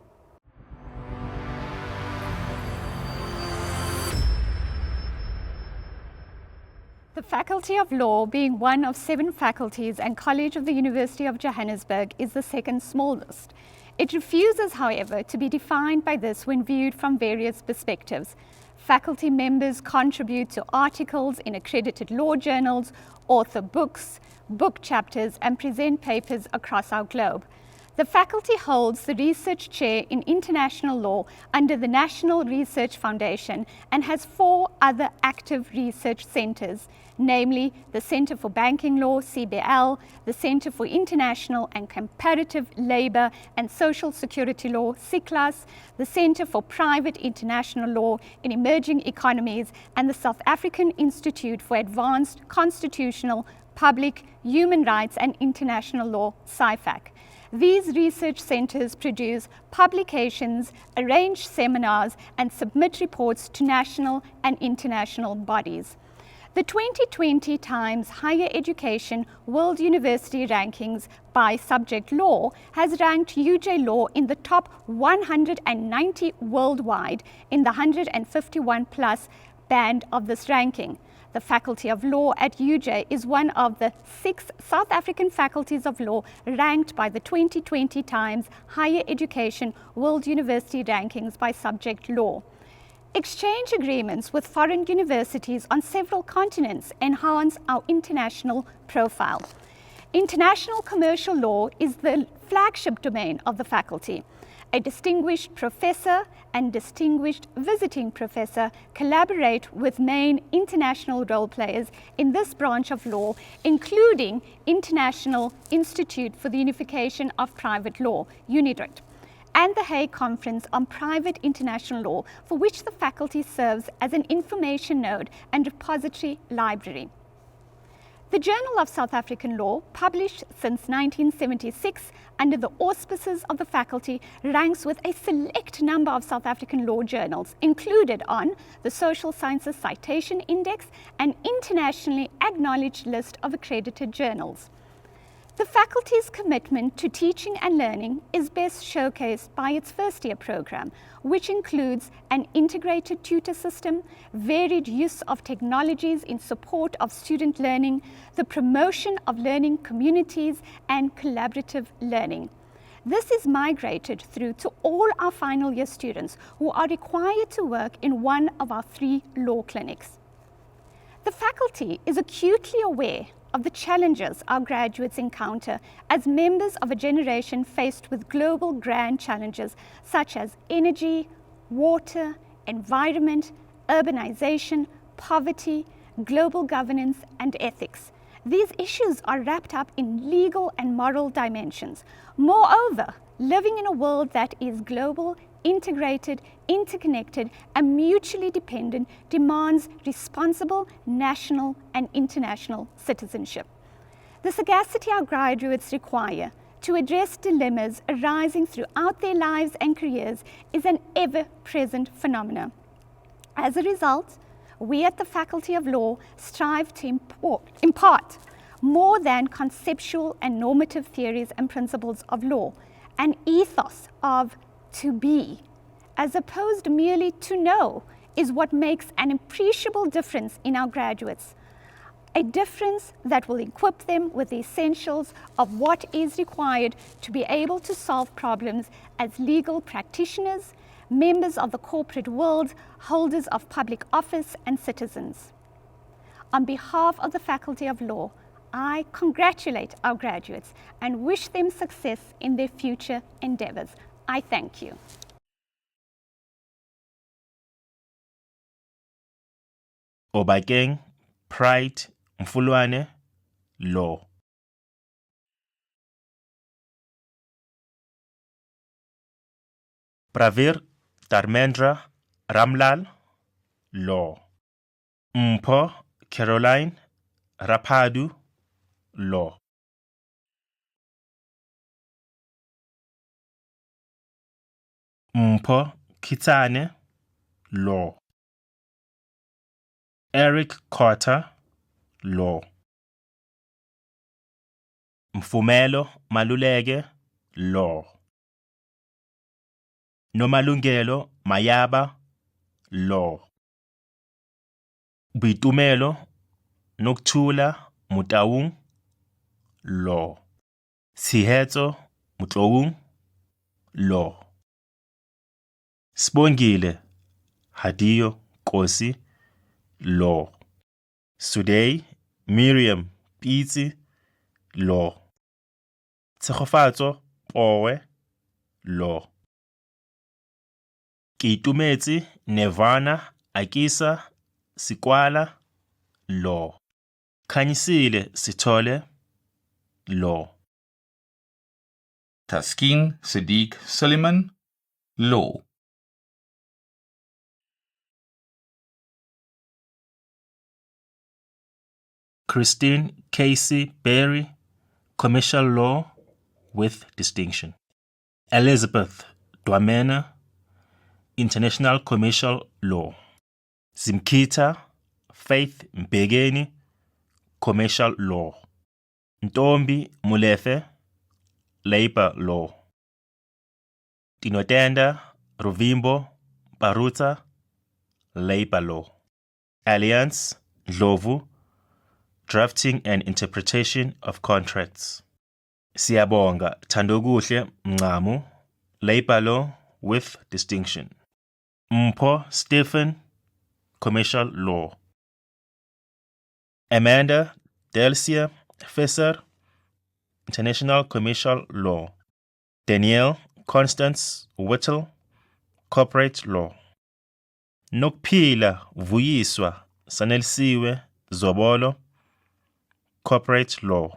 The Faculty of Law, being one of 7 faculties and college of the University of Johannesburg, is the second smallest. It refuses, however, to be defined by this when viewed from various perspectives. Faculty members contribute to articles in accredited law journals, author books, book chapters, and present papers across our globe. The faculty holds the research chair in international law under the National Research Foundation and has 4 other active research centers, namely the Center for Banking Law, CBL, the Center for International and Comparative Labor and Social Security Law, CICLAS, the Center for Private International Law in Emerging Economies, and the South African Institute for Advanced Constitutional, Public, Human Rights and International Law, SIFAC. These research centers produce publications, arrange seminars, and submit reports to national and international bodies. The 2020 Times Higher Education World University Rankings by Subject Law has ranked UJ Law in the top 190 worldwide in the 151 plus band of this ranking. The Faculty of Law at UJ is one of the 6 South African faculties of law ranked by the 2020 Times Higher Education World University Rankings by Subject Law. Exchange agreements with foreign universities on several continents enhance our international profile. International commercial law is the flagship domain of the faculty. A distinguished professor and distinguished visiting professor collaborate with main international role players in this branch of law, including International Institute for the Unification of Private Law, UNIDRIT, and the Hague Conference on Private International Law, for which the faculty serves as an information node and repository library. The Journal of South African Law, published since 1976 under the auspices of the faculty, ranks with a select number of South African law journals included on the Social Sciences Citation Index, an internationally acknowledged list of accredited journals. The faculty's commitment to teaching and learning is best showcased by its first-year program, which includes an integrated tutor system, varied use of technologies in support of student learning, the promotion of learning communities, and collaborative learning. This is migrated through to all our final year students who are required to work in one of our 3 law clinics. The faculty is acutely aware of the challenges our graduates encounter as members of a generation faced with global grand challenges such as energy, water, environment, urbanization, poverty, global governance, and ethics. These issues are wrapped up in legal and moral dimensions. Moreover, living in a world that is global, integrated, interconnected, and mutually dependent demands responsible national and international citizenship. The sagacity our graduates require to address dilemmas arising throughout their lives and careers is an ever-present phenomenon. As a result, we at the Faculty of Law strive to impart more than conceptual and normative theories and principles of law, an ethos of to be, as opposed merely to know, is what makes an appreciable difference in our graduates. A difference that will equip them with the essentials of what is required to be able to solve problems as legal practitioners, members of the corporate world, holders of public office, and citizens. On behalf of the Faculty of Law, I congratulate our graduates and wish them success in their future endeavors. I thank you. Obakeng Pride Mfulwane Law. Pravir Dharmendra Ramlal Law. Mpho Caroline Rapadu Law. Mpho Kitsane, Law. Eric Carter, Law. Mfumelo Maluleke, Law. Nomalungelo Mayaba, Law. Bitumelo Nokthula Mutaung, Law. Sihetso Mutloung, Law. Sibongile Hadiyo Kosi, Law. Sudey Miriam Pitsi, Law. Tshegofatso Powe, Law. Kitumetse Nevana Akisa Sikwala, Law. Khanyisile Sithole, Law. Taskin Sadiq Suleiman, Law. Christine Casey Berry, Commercial Law with distinction. Elizabeth Dwamena, International Commercial Law. Zimkhitha Faith Mbegeni, Commercial Law. Ntombi Mulefe, Labor Law. Tinotenda Rovimbo Baruta, Labor Law. Alliance Ndlovu, Drafting and Interpretation of Contracts. Siyabonga Thandokuhle Mncamu, Labor Law with distinction. Mpho Stephen, Commercial Law. Amanda Delcia Fesser, International Commercial Law. Danielle Constance Whittle, Corporate Law. Nokphila Vuyiswa Sanelisiwe Zobolo, Corporate Law.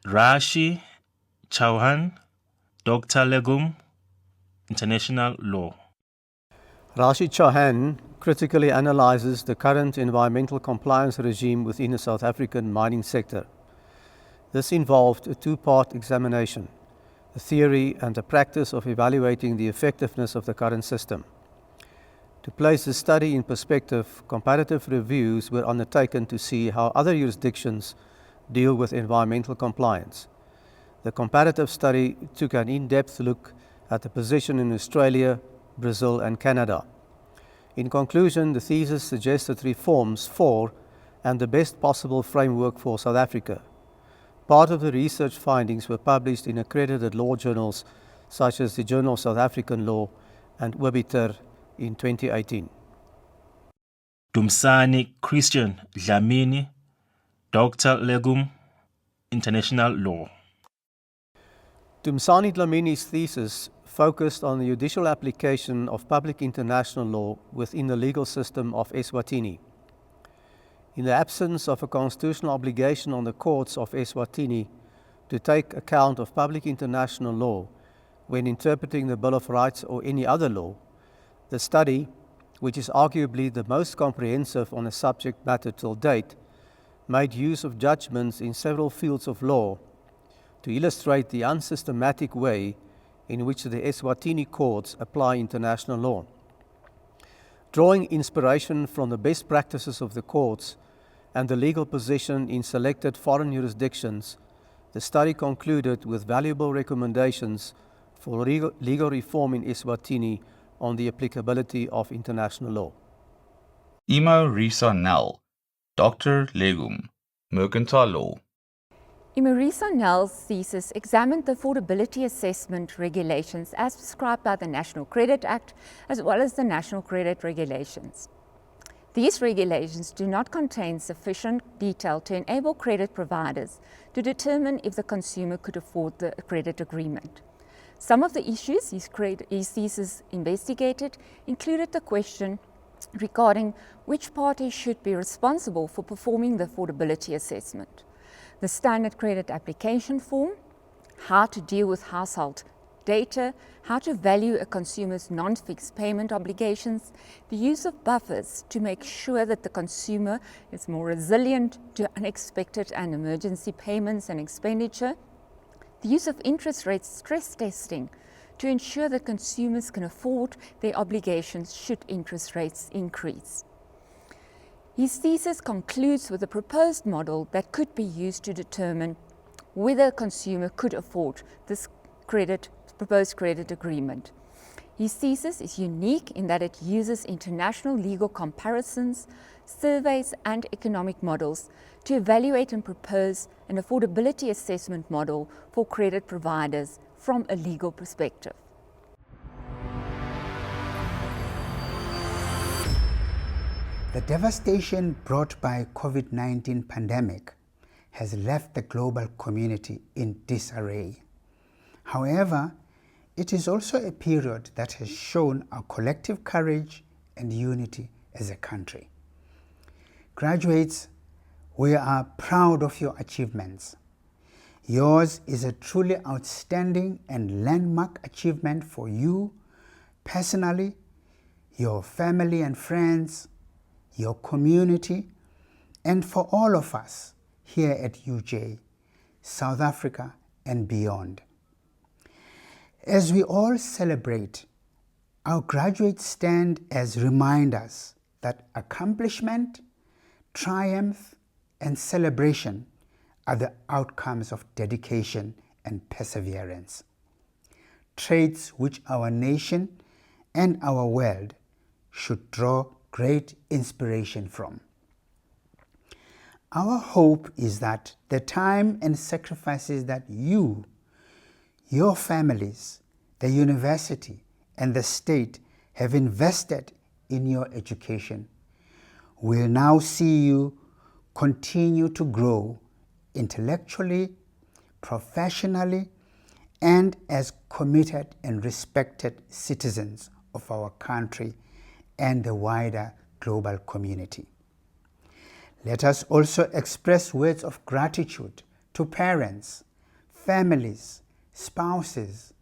Rashi Chauhan, Dr. Legum, International Law. Rashi Chauhan critically analyzes the current environmental compliance regime within the South African mining sector. This involved a two-part examination, the theory and the practice of evaluating the effectiveness of the current system. To place the study in perspective, comparative reviews were undertaken to see how other jurisdictions deal with environmental compliance. The comparative study took an in-depth look at the position in Australia, Brazil and Canada. In conclusion, the thesis suggested reforms for and the best possible framework for South Africa. Part of the research findings were published in accredited law journals such as the Journal of South African Law and Obiter in 2018. Dumsani Christian Dlamini, Dr. Legum, International Law. Dumsani Dlamini's thesis focused on the judicial application of public international law within the legal system of Eswatini. In the absence of a constitutional obligation on the courts of Eswatini to take account of public international law when interpreting the Bill of Rights or any other law, the study, which is arguably the most comprehensive on the subject matter till date, made use of judgments in several fields of law to illustrate the unsystematic way in which the Eswatini courts apply international law. Drawing inspiration from the best practices of the courts and the legal position in selected foreign jurisdictions, the study concluded with valuable recommendations for legal reform in Eswatini on the applicability of international law. Imo Risa Nel, Dr. Legum, Mercantile Law. Imarisa Nell's thesis examined the affordability assessment regulations as prescribed by the National Credit Act as well as the National Credit Regulations. These regulations do not contain sufficient detail to enable credit providers to determine if the consumer could afford the credit agreement. Some of the issues his thesis investigated included the question regarding which party should be responsible for performing the affordability assessment, the standard credit application form, how to deal with household data, how to value a consumer's non-fixed payment obligations, the use of buffers to make sure that the consumer is more resilient to unexpected and emergency payments and expenditure, the use of interest rate stress testing to ensure that consumers can afford their obligations should interest rates increase. His thesis concludes with a proposed model that could be used to determine whether a consumer could afford this proposed credit agreement. His thesis is unique in that it uses international legal comparisons, surveys and economic models to evaluate and propose an affordability assessment model for credit providers from a legal perspective. The devastation brought by COVID-19 pandemic has left the global community in disarray. However, it is also a period that has shown our collective courage and unity as a country. Graduates, we are proud of your achievements. Yours is a truly outstanding and landmark achievement for you personally, your family and friends, your community, and for all of us here at UJ, South Africa and beyond. As we all celebrate, our graduates stand as reminders that accomplishment, triumph, and celebration are the outcomes of dedication and perseverance, traits which our nation and our world should draw great inspiration from. Our hope is that the time and sacrifices that you, your families, the university, and the state have invested in your education will now see you continue to grow intellectually, professionally, and as committed and respected citizens of our country and the wider global community. Let us also express words of gratitude to parents, families, spouses,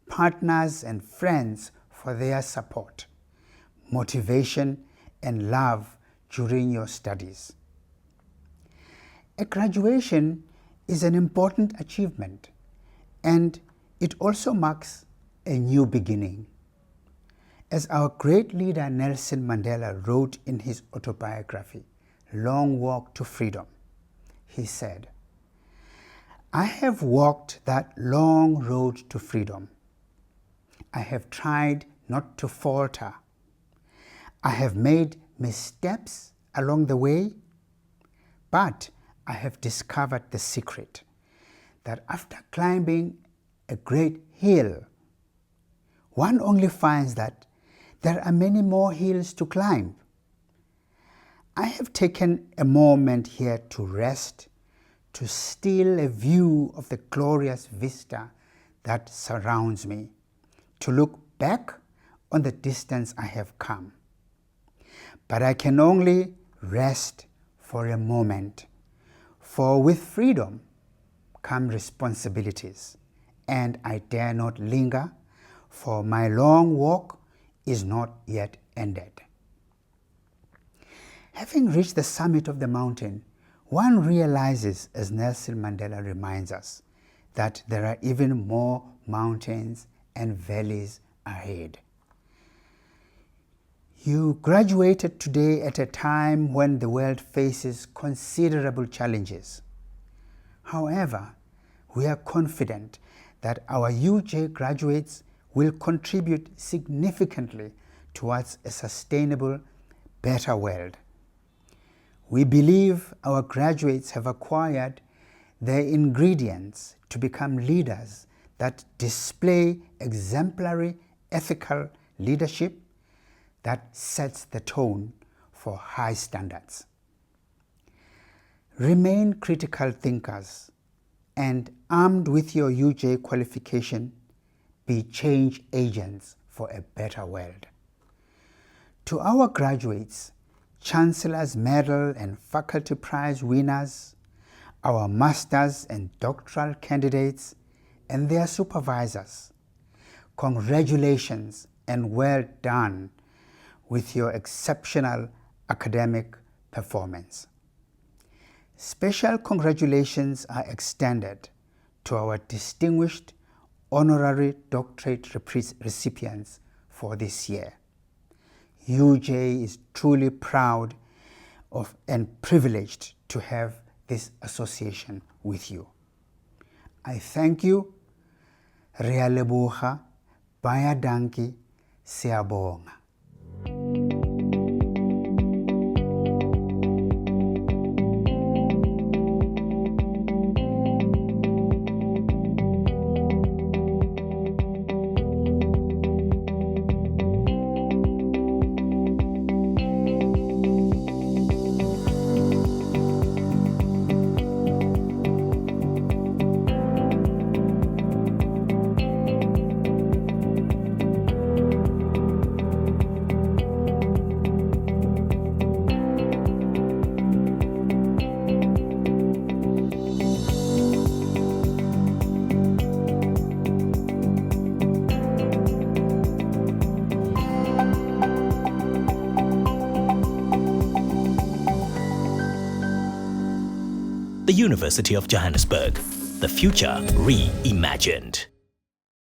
partners, and friends for their support, motivation, and love during your studies. A graduation is an important achievement, and it also marks a new beginning. As our great leader Nelson Mandela wrote in his autobiography, Long Walk to Freedom, he said, "I have walked that long road to freedom. I have tried not to falter. I have made missteps along the way, but I have discovered the secret that after climbing a great hill, one only finds that there are many more hills to climb. I have taken a moment here to rest, to steal a view of the glorious vista that surrounds me, to look back on the distance I have come. But I can only rest for a moment, for with freedom come responsibilities, and I dare not linger, for my long walk is not yet ended." Having reached the summit of the mountain, one realizes, as Nelson Mandela reminds us, that there are even more mountains and valleys ahead. You graduated today at a time when the world faces considerable challenges. However, we are confident that our UJ graduates will contribute significantly towards a sustainable, better world. We believe our graduates have acquired the ingredients to become leaders that display exemplary ethical leadership that sets the tone for high standards. Remain critical thinkers and, armed with your UJ qualification, be change agents for a better world. To our graduates, Chancellor's Medal and Faculty Prize winners, our Masters and Doctoral candidates, and their supervisors, congratulations and well done with your exceptional academic performance. Special congratulations are extended to our distinguished honorary doctorate recipients for this year. UJ is truly proud of and privileged to have this association with you. I thank you. Rea leboga, baya danki, siyabonga. The University of Johannesburg, the future reimagined.